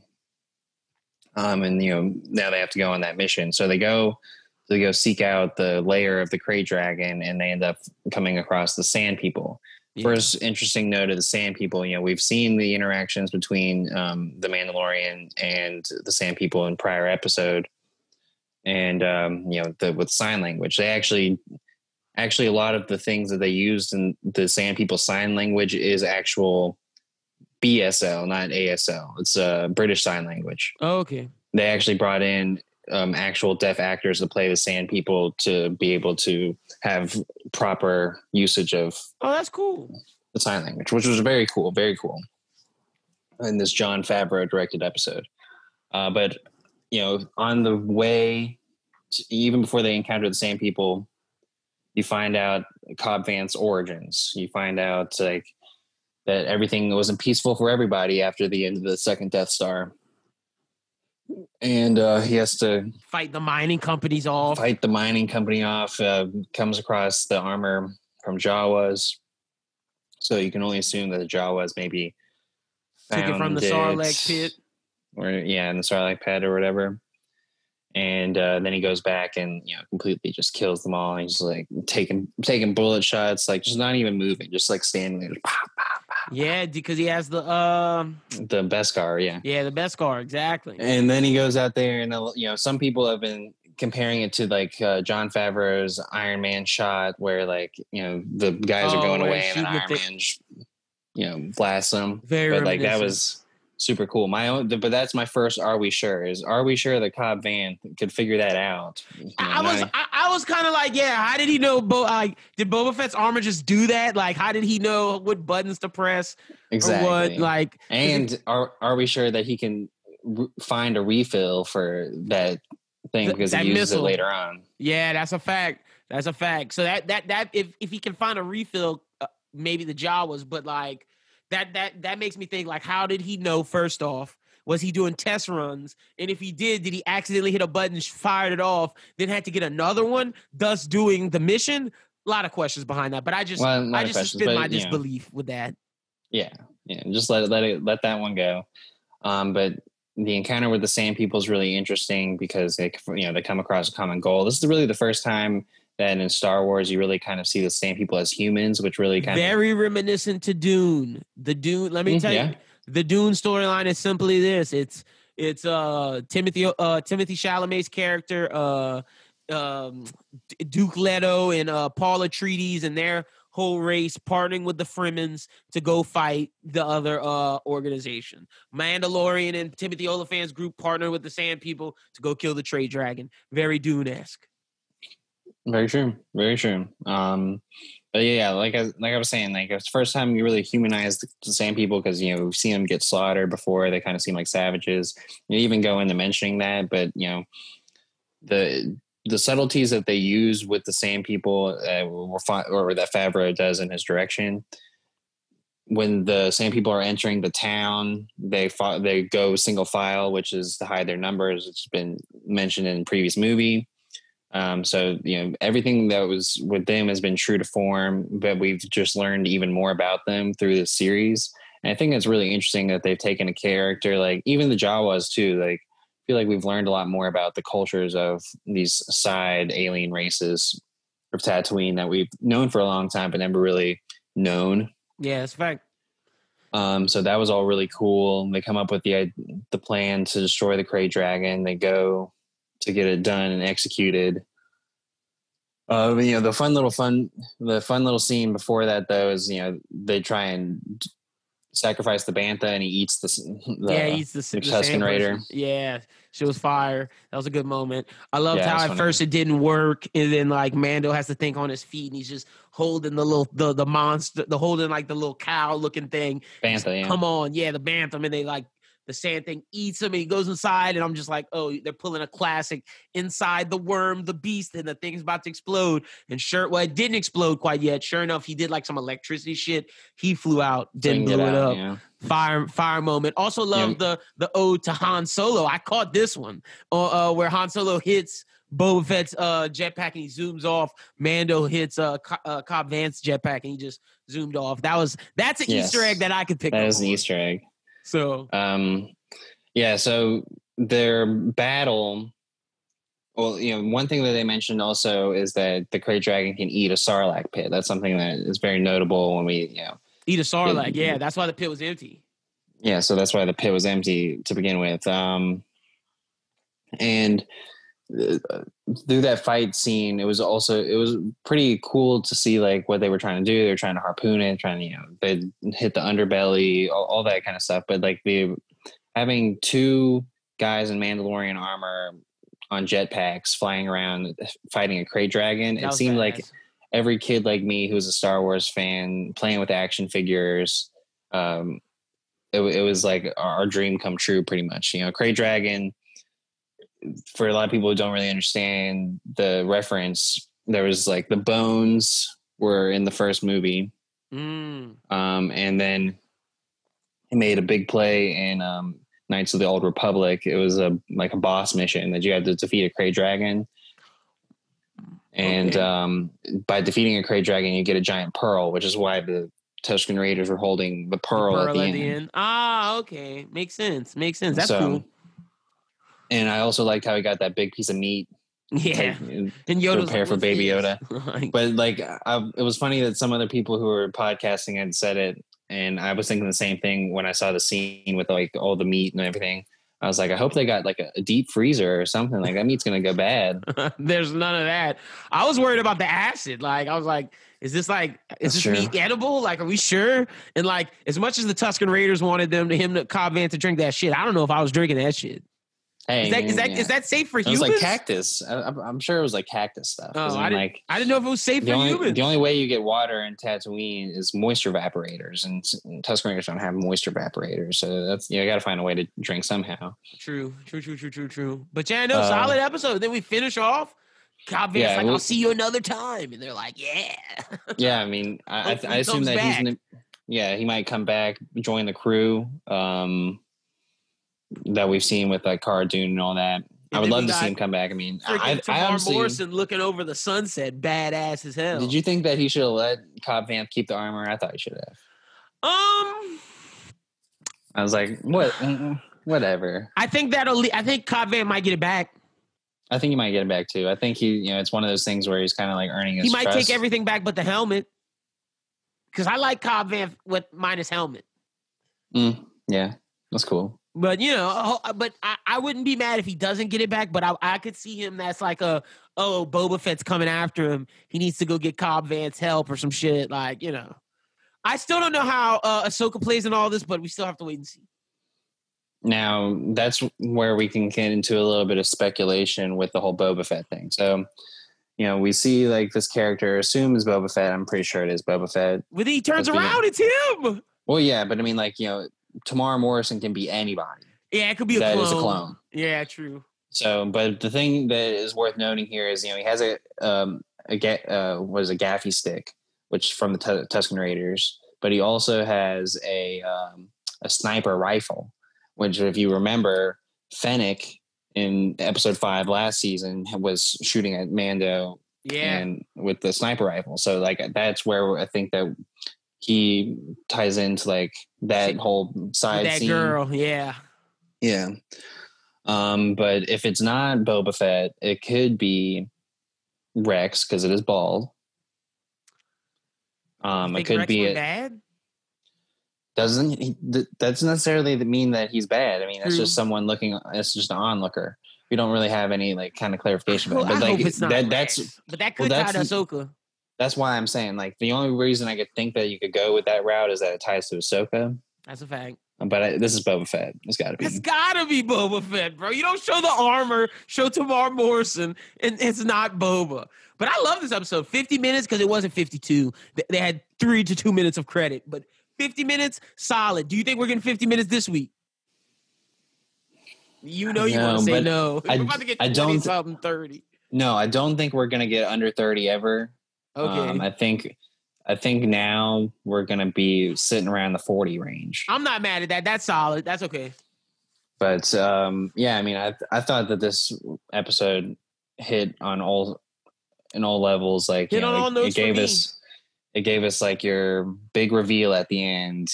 Speaker 1: And now they have to go on that mission. So they go seek out the lair of the Krayt Dragon, and they end up coming across the Sand People. Yeah. First interesting note of the Sand People, we've seen the interactions between the Mandalorian and the Sand People in prior episode. And with sign language, they actually a lot of the things that they used in the Sand People sign language is actual BSL, not ASL. It's British Sign Language.
Speaker 2: Oh, okay.
Speaker 1: They actually brought in actual deaf actors to play the Sand People to be able to have proper usage of.
Speaker 2: Oh, that's cool.
Speaker 1: The sign language, which was very cool, in this Jon Favreau directed episode. But on the way, even before they encounter the Sand People, you find out Cobb Vanth's origins. You find out like that everything wasn't peaceful for everybody after the end of the second Death Star. And he has to
Speaker 2: fight the mining companies off.
Speaker 1: Comes across the armor from Jawas. So you can only assume that the Jawas maybe
Speaker 2: took it from the Sarlacc pit.
Speaker 1: In the Sarlacc pit or whatever. And then he goes back and completely just kills them all. He's just like taking bullet shots, like just not even moving, just like standing there. Just, pop, pop, pop.
Speaker 2: Yeah, because he has the
Speaker 1: Beskar. Yeah,
Speaker 2: the Beskar, exactly.
Speaker 1: And then he goes out there, and some people have been comparing it to like Jon Favreau's Iron Man shot, where like the guys are going away and then Iron Man blasts them. But like that was super cool. But that's my first. Are we sure that Cobb Vanth could figure that out?
Speaker 2: I was kind of like, yeah. How did he know? Did Boba Fett's armor just do that? Like, how did he know what buttons to press?
Speaker 1: Exactly.
Speaker 2: Or what? Like,
Speaker 1: and are we sure that he can find a refill for that thing because he uses it later on?
Speaker 2: Yeah, that's a fact. So that if he can find a refill, maybe the Jawas, but like. That makes me think, like, how did he know, first off? Was he doing test runs? And if he did he accidentally hit a button, fired it off, then had to get another one, thus doing the mission? A lot of questions behind that. But I just suspend my disbelief with that.
Speaker 1: Yeah. Just let that one go. But the encounter with the Sand People is really interesting because they come across a common goal. This is really the first time that in Star Wars you really kind of see the Sand People as humans, which really
Speaker 2: very reminiscent to Dune. The Dune, let me tell you, the Dune storyline is simply this. It's Timothy Chalamet's character, Duke Leto and Paul Atreides and their whole race partnering with the Fremens to go fight the other organization. Mandalorian and Timothy Olyphant's group partner with the Sand People to go kill the Krayt Dragon. Very Dune-esque.
Speaker 1: Very true. But yeah, like I was saying, like it's the first time you really humanize the Sand People because we've seen them get slaughtered before. They kind of seem like savages. You even go into mentioning that, but the subtleties that they use with the sand people, or that Favreau does in his direction. When the same people are entering the town, they go single file, which is to hide their numbers. It's been mentioned in the previous movie. So, everything that was with them has been true to form, but we've just learned even more about them through this series. And I think it's really interesting that they've taken a character, like even the Jawas too. Like, I feel like we've learned a lot more about the cultures of these side alien races of Tatooine that we've known for a long time, but never really known.
Speaker 2: Yeah, that's a fact.
Speaker 1: So that was all really cool. They come up with the plan to destroy the Krayt Dragon. They go to get it done and executed. The fun little scene before that though is they try and sacrifice the bantha and he eats the Tusken Raider.
Speaker 2: Yeah, she was fire. That was a good moment. I loved how at first it didn't work, and then like Mando has to think on his feet, and he's just holding the monster, holding like the little cow looking thing.
Speaker 1: Bantha,
Speaker 2: Come on, the bantha, and they like the sand thing eats him, and he goes inside, and I'm just like, oh, they're pulling a classic inside the worm, the beast, and the thing's about to explode. And it didn't explode quite yet. Sure enough, he did like some electricity shit. He flew out, then blew it up. Yeah. Fire moment. Also love the ode to Han Solo. I caught this one where Han Solo hits Boba Fett's jetpack and he zooms off. Mando hits Cobb Vanth's jetpack and he just zoomed off. That's an Easter egg that I could pick up.
Speaker 1: That is an Easter egg.
Speaker 2: So
Speaker 1: so their battle. Well, one thing that they mentioned also is that the Krayt Dragon can eat a Sarlacc pit. That's something that is very notable when we
Speaker 2: eat a Sarlacc. That's why the pit was empty.
Speaker 1: Yeah, so that's why the pit was empty to begin with. And through that fight scene, it was pretty cool to see like what they were trying to do. They were trying to harpoon it, they hit the underbelly, all that kind of stuff. But like having two guys in Mandalorian armor on jetpacks flying around fighting a Krayt Dragon, it seemed like every kid like me who's a Star Wars fan playing with action figures. It was like our dream come true, pretty much. Krayt Dragon. For a lot of people who don't really understand the reference, there was like the bones were in the first movie. And then he made a big play in Knights of the Old Republic. It was a boss mission that you had to defeat a Krayt Dragon. And by defeating a Krayt Dragon, you get a giant pearl, which is why the Tusken Raiders were holding the pearl at the end.
Speaker 2: Ah, okay. Makes sense. That's cool.
Speaker 1: And I also liked how he got that big piece of meat.
Speaker 2: Yeah.
Speaker 1: And Yoda prepare for Baby Yoda. But it was funny that some other people who were podcasting had said it, and I was thinking the same thing when I saw the scene with like all the meat and everything. I was like, I hope they got like a deep freezer or something. Like that meat's gonna go bad.
Speaker 2: There's none of that. I was worried about the acid. Like I was like, is this meat edible? Like, are we sure? And like, as much as the Tusken Raiders wanted Cobb Vanth to drink that shit, I don't know if I was drinking that shit.
Speaker 1: Hey,
Speaker 2: is that safe for humans?
Speaker 1: It was like cactus. I'm sure it was like cactus stuff.
Speaker 2: Oh, I didn't know if it was safe for humans.
Speaker 1: The only way you get water in Tatooine is moisture evaporators, and Tusken Raiders don't have moisture evaporators, so that's you got to find a way to drink somehow.
Speaker 2: True. But solid episode. Then we finish off. Cobb Vanth's I'll see you another time, and they're like, yeah.
Speaker 1: Yeah, I mean, I assume that he might come back, join the crew. That we've seen with like Cara Dune and all that. I would love to see him come back. I mean, I honestly,
Speaker 2: Morrison looking over the sunset, badass as hell.
Speaker 1: Did you think that he should have let Cobb Vanth keep the armor? I thought he should have.
Speaker 2: I
Speaker 1: was like, what? Whatever.
Speaker 2: I think Cobb Vanth might get it back.
Speaker 1: I think he might get it back too. I think it's one of those things where he's kind of like earning his.
Speaker 2: He might
Speaker 1: trust.
Speaker 2: take everything back, but the helmet. Because I like Cobb Vanth with minus helmet.
Speaker 1: Yeah, that's cool.
Speaker 2: But I wouldn't be mad if he doesn't get it back. But I could see him. That's like Boba Fett's coming after him. He needs to go get Cobb Vanth's help or some shit. Like I still don't know how Ahsoka plays in all this, but we still have to wait and see.
Speaker 1: Now that's where we can get into a little bit of speculation with the whole Boba Fett thing. So we see like this character assumes Boba Fett. I'm pretty sure it is Boba Fett.
Speaker 2: When he turns around, it's him.
Speaker 1: Well, yeah, but I mean, like Tamara Morrison can be anybody.
Speaker 2: Yeah, it could be a clone.
Speaker 1: That is a clone.
Speaker 2: Yeah, true.
Speaker 1: So, but the thing that is worth noting here is, he has what is a gaffy stick, which from the Tusken Raiders, but he also has a sniper rifle, which, if you remember, Fennec in episode 5 last season was shooting at Mando, and with the sniper rifle. So, like, that's where I think that he ties into like that whole side
Speaker 2: that
Speaker 1: scene.
Speaker 2: Girl, yeah.
Speaker 1: But if it's not Boba Fett, it could be Rex because it is bald. It could
Speaker 2: Rex
Speaker 1: be
Speaker 2: bad.
Speaker 1: That's necessarily mean that he's bad. I mean, that's just someone looking. It's just an onlooker. We don't really have any like kind of clarification. But like,
Speaker 2: hope it's not but that could tie to Ahsoka.
Speaker 1: That's why I'm saying, like, the only reason I could think that you could go with that route is that it ties to Ahsoka.
Speaker 2: That's a fact.
Speaker 1: But this is Boba Fett. It's got to be.
Speaker 2: It's got to be Boba Fett, bro. You don't show the armor, show Tamar Morrison, and it's not Boba. But I love this episode. 50 minutes, because it wasn't 52. They had 3 to 2 minutes of credit. But 50 minutes, solid. Do you think we're getting 50 minutes this week? You want to say no. We're about to get 20-something, 30.
Speaker 1: No, I don't think we're going to get under 30 ever.
Speaker 2: Okay.
Speaker 1: I think now we're going to be sitting around the 40 range.
Speaker 2: I'm not mad at that. That's solid. That's okay.
Speaker 1: But I mean, I thought that this episode hit on all levels. Like, it gave us like your big reveal at the end.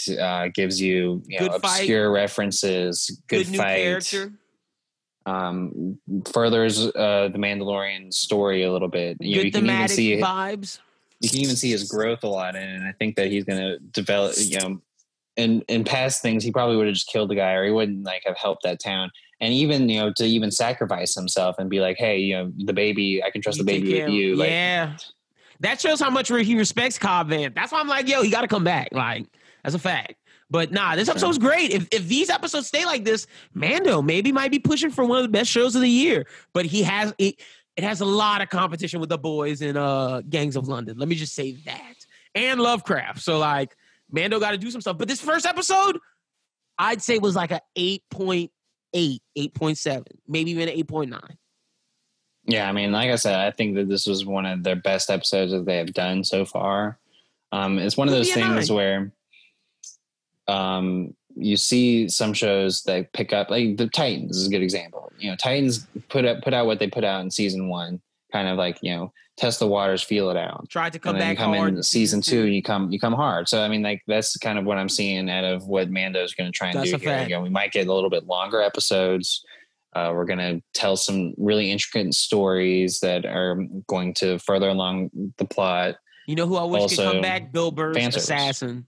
Speaker 1: Gives you, obscure references, good fight. Character. Furthers the Mandalorian story a little bit.
Speaker 2: You can even see vibes.
Speaker 1: You can even see his growth a lot in it, and I think that he's going to develop. In past things, he probably would have just killed the guy, or he wouldn't like have helped that town. And even to even sacrifice himself and be like, hey, the baby, I can trust the baby with you. Like,
Speaker 2: that shows how much he respects Cobb Vanth. That's why I'm like, he got to come back. Like, that's a fact. But this episode's great. If these episodes stay like this, Mando maybe might be pushing for one of the best shows of the year. But it has a lot of competition with The Boys and Gangs of London. Let me just say that. And Lovecraft. So, like, Mando got to do some stuff. But this first episode, I'd say was like a 8.8, 8.7, maybe even 8.9.
Speaker 1: Yeah, I mean, like I said, I think that this was one of their best episodes that they have done so far. It's one of those things where you see some shows that pick up, like the Titans is a good example. Titans put out what they put out in season 1, kind of like, test the waters, feel it out.
Speaker 2: Tried to come back
Speaker 1: hard. You come in season 2 and you come hard. So I mean, like, that's kind of what I'm seeing out of what Mando's going to try and do here. We might get a little bit longer episodes. We're going to tell some really intricate stories that are going to further along the plot.
Speaker 2: You know who I wish could come back? Bill Burr's assassin.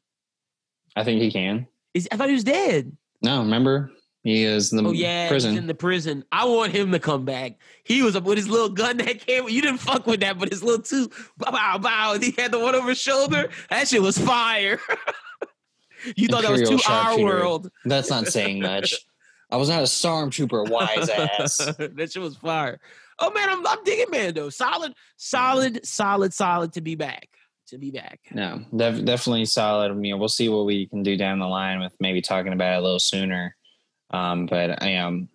Speaker 1: I think he can.
Speaker 2: I thought he was dead.
Speaker 1: No, remember? He is in the prison.
Speaker 2: He's in the prison. I want him to come back. He was with his little gun that came. You didn't fuck with that, but his little bow, bow. And he had the one over his shoulder. That shit was fire. You thought that was our world.
Speaker 1: That's not saying much. I was not a stormtrooper, wise ass.
Speaker 2: That shit was fire. Oh man, I'm digging Mando. Solid to be back.
Speaker 1: No, definitely solid. We'll see what we can do down the line with maybe talking about it a little sooner. But when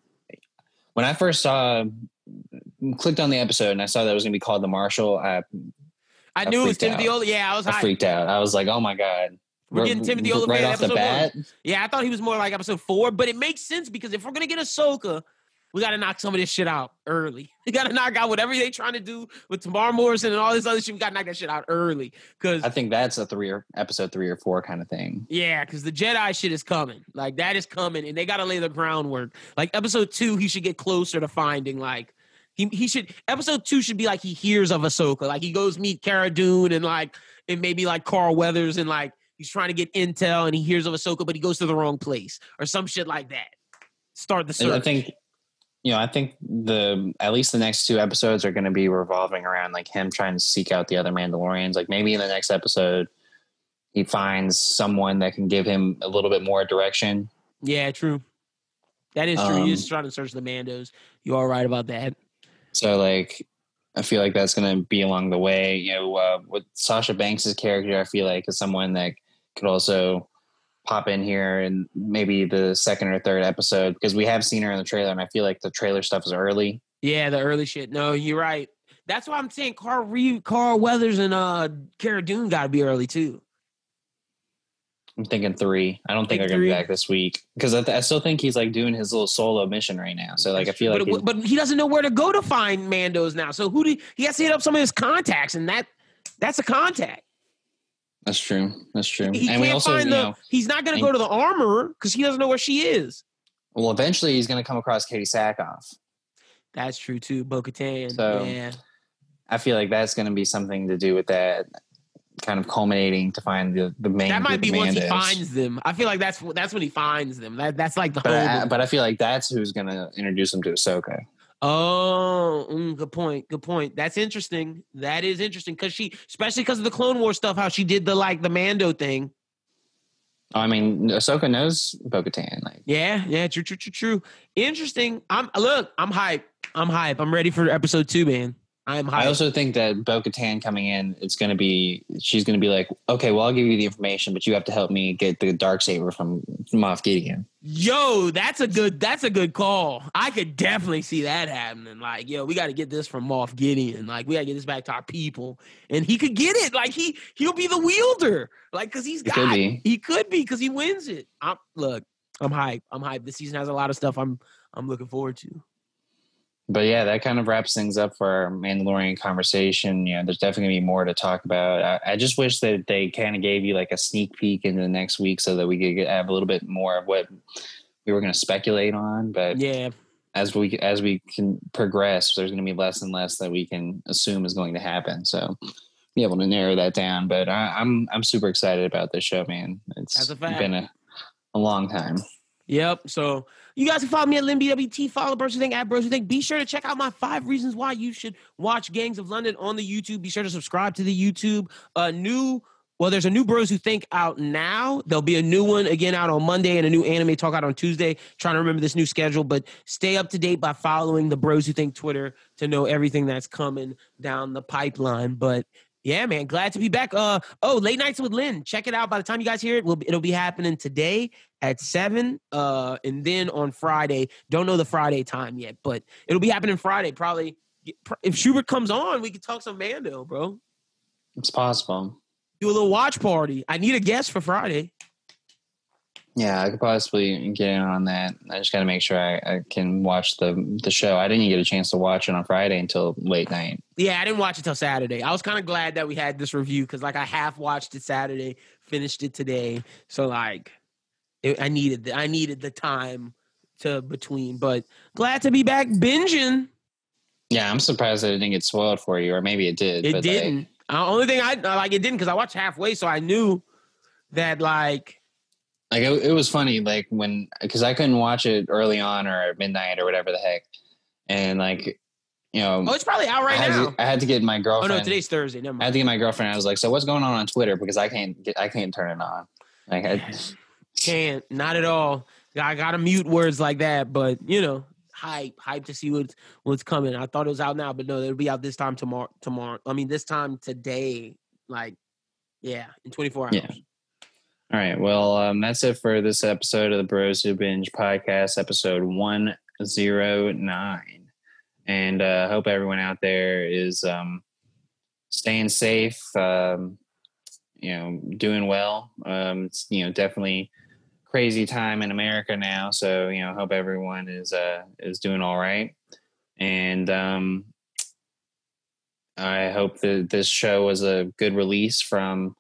Speaker 1: I first clicked on the episode and I saw that it was going to be called The Marshal, I
Speaker 2: knew it was Timothy Olyphant. Yeah,
Speaker 1: I freaked out. I was like, oh my God.
Speaker 2: We're getting Timothy Olyphant
Speaker 1: right off the bat.
Speaker 2: 1. Yeah, I thought he was more like episode 4, but it makes sense because if we're going to get Ahsoka, we got to knock some of this shit out early. We got to knock out whatever they trying to do with Tamar Morrison and all this other shit. We got to knock that shit out early. Because
Speaker 1: I think that's episode 3 or 4 kind of thing.
Speaker 2: Yeah, because the Jedi shit is coming. Like, that is coming, and they got to lay the groundwork. Like, episode 2, he should get closer to finding, like, he should, episode 2 should be like he hears of Ahsoka. Like, he goes meet Cara Dune and maybe, like, Carl Weathers, and, like, he's trying to get intel, and he hears of Ahsoka, but he goes to the wrong place. Or some shit like that. Start the search.
Speaker 1: I think at least the next 2 episodes are going to be revolving around like him trying to seek out the other Mandalorians. Like maybe in the next episode, he finds someone that can give him a little bit more direction.
Speaker 2: Yeah, true. That is true. He's trying to search the Mandos. You are right about that.
Speaker 1: So like, I feel like that's going to be along the way. With Sasha Banks' character, I feel like is someone that could also pop in here and maybe the second or third episode, because we have seen her in the trailer, and I feel like the trailer stuff is early.
Speaker 2: Yeah, the early shit. No, you're right. That's why I'm saying Carl Weathers and Cara Dune got to be early too.
Speaker 1: I'm thinking 3. I don't think they're going to be back this week, because I still think he's like doing his little solo mission right now. So like, I feel like,
Speaker 2: but he doesn't know where to go to find Mandos now. So he has to hit up some of his contacts, and that's a contact.
Speaker 1: That's true.
Speaker 2: He and can't find he's not going to go to the armorer because he doesn't know where she is.
Speaker 1: Well, eventually he's going to come across Katie Sackhoff.
Speaker 2: That's true too, Bo-Katan.
Speaker 1: So
Speaker 2: yeah,
Speaker 1: I feel like that's going to be something to do with that, kind of culminating to find the main.
Speaker 2: That might be once he finds them. I feel like that's when he finds them. That's like the
Speaker 1: whole. But I feel like that's who's going to introduce him to Ahsoka.
Speaker 2: Oh, good point. That's interesting. That is interesting because especially because of the Clone Wars stuff, how she did the Mando thing.
Speaker 1: I mean, Ahsoka knows Bo-Katan.
Speaker 2: Yeah, true. Interesting. I'm hyped. I'm ready for episode 2, man. I'm hyped.
Speaker 1: I also think that Bo-Katan coming in, she's going to be like, okay, well, I'll give you the information, but you have to help me get the Darksaber from Moff Gideon.
Speaker 2: Yo, that's a good call. I could definitely see that happening. Like, yo, we got to get this from Moff Gideon. Like, we got to get this back to our people, and he could get it. Like, he'll be the wielder. Like, because he could be because he wins it. I'm hyped. This season has a lot of stuff I'm looking forward to.
Speaker 1: But yeah, that kind of wraps things up for our Mandalorian conversation. You know, there's definitely gonna be more to talk about. I just wish that they kind of gave you like a sneak peek into the next week so that we could have a little bit more of what we were going to speculate on. But
Speaker 2: yeah,
Speaker 1: as we can progress, there's going to be less and less that we can assume is going to happen. So be able to narrow that down. But I'm super excited about this show, man. It's been a long time.
Speaker 2: Yep. So you guys can follow me at LinBWT, follow BrosWhoThink at BrosWhoThink. Be sure to check out my 5 reasons why you should watch Gangs of London on the YouTube. Be sure to subscribe to the YouTube. There's a new Bros Who Think out now. There'll be a new one again out on Monday and a new anime talk out on Tuesday. Trying to remember this new schedule, but stay up to date by following the Bros Who Think Twitter to know everything that's coming down the pipeline. But yeah, man, glad to be back. Late Nights with Lynn. Check it out. By the time you guys hear it, it'll be happening today at 7, and then on Friday. Don't know the Friday time yet, but it'll be happening Friday. Probably if Shubert comes on, we could talk some Mando, bro.
Speaker 1: It's possible.
Speaker 2: Do a little watch party. I need a guest for Friday.
Speaker 1: Yeah, I could possibly get in on that. I just got to make sure I can watch the show. I didn't get a chance to watch it on Friday until late night.
Speaker 2: Yeah, I didn't watch it till Saturday. I was kind of glad that we had this review because, like, I half watched it Saturday, finished it today. So, like, I needed the time to between. But glad to be back binging.
Speaker 1: Yeah, I'm surprised that it didn't get spoiled for you, or maybe it did.
Speaker 2: It didn't. Only thing it didn't because I watched halfway, so I knew that like
Speaker 1: it was funny, like because I couldn't watch it early on or at midnight or whatever the heck, and like, you know,
Speaker 2: it's probably out right now.
Speaker 1: I had to get my girlfriend.
Speaker 2: Oh no, today's Thursday. Never mind.
Speaker 1: I had to get my girlfriend. I was like, so what's going on Twitter? Because I can't turn it on. Like I
Speaker 2: can't, not at all. I gotta mute words like that, but you know. Hype to see what's coming. I thought it was out now, but no, it'll be out this time tomorrow. I mean, this time today. Like, yeah, in 24 hours.
Speaker 1: Yeah. All right. Well, that's it for this episode of the Bros Who Binge podcast, episode 109. And hope everyone out there is staying safe. Doing well. It's definitely crazy time in America now, so hope everyone is doing all right, and I hope that this show was a good release from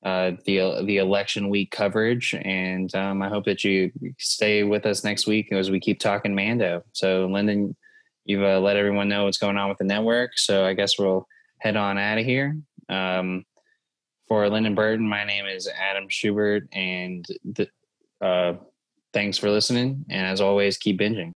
Speaker 1: the election week coverage, and I hope that you stay with us next week as we keep talking Mando. So Lyndon, you've let everyone know what's going on with the network, so I guess we'll head on out of here. For Lyndon Burton, my name is Adam Shubert, and thanks for listening, and as always, keep binging.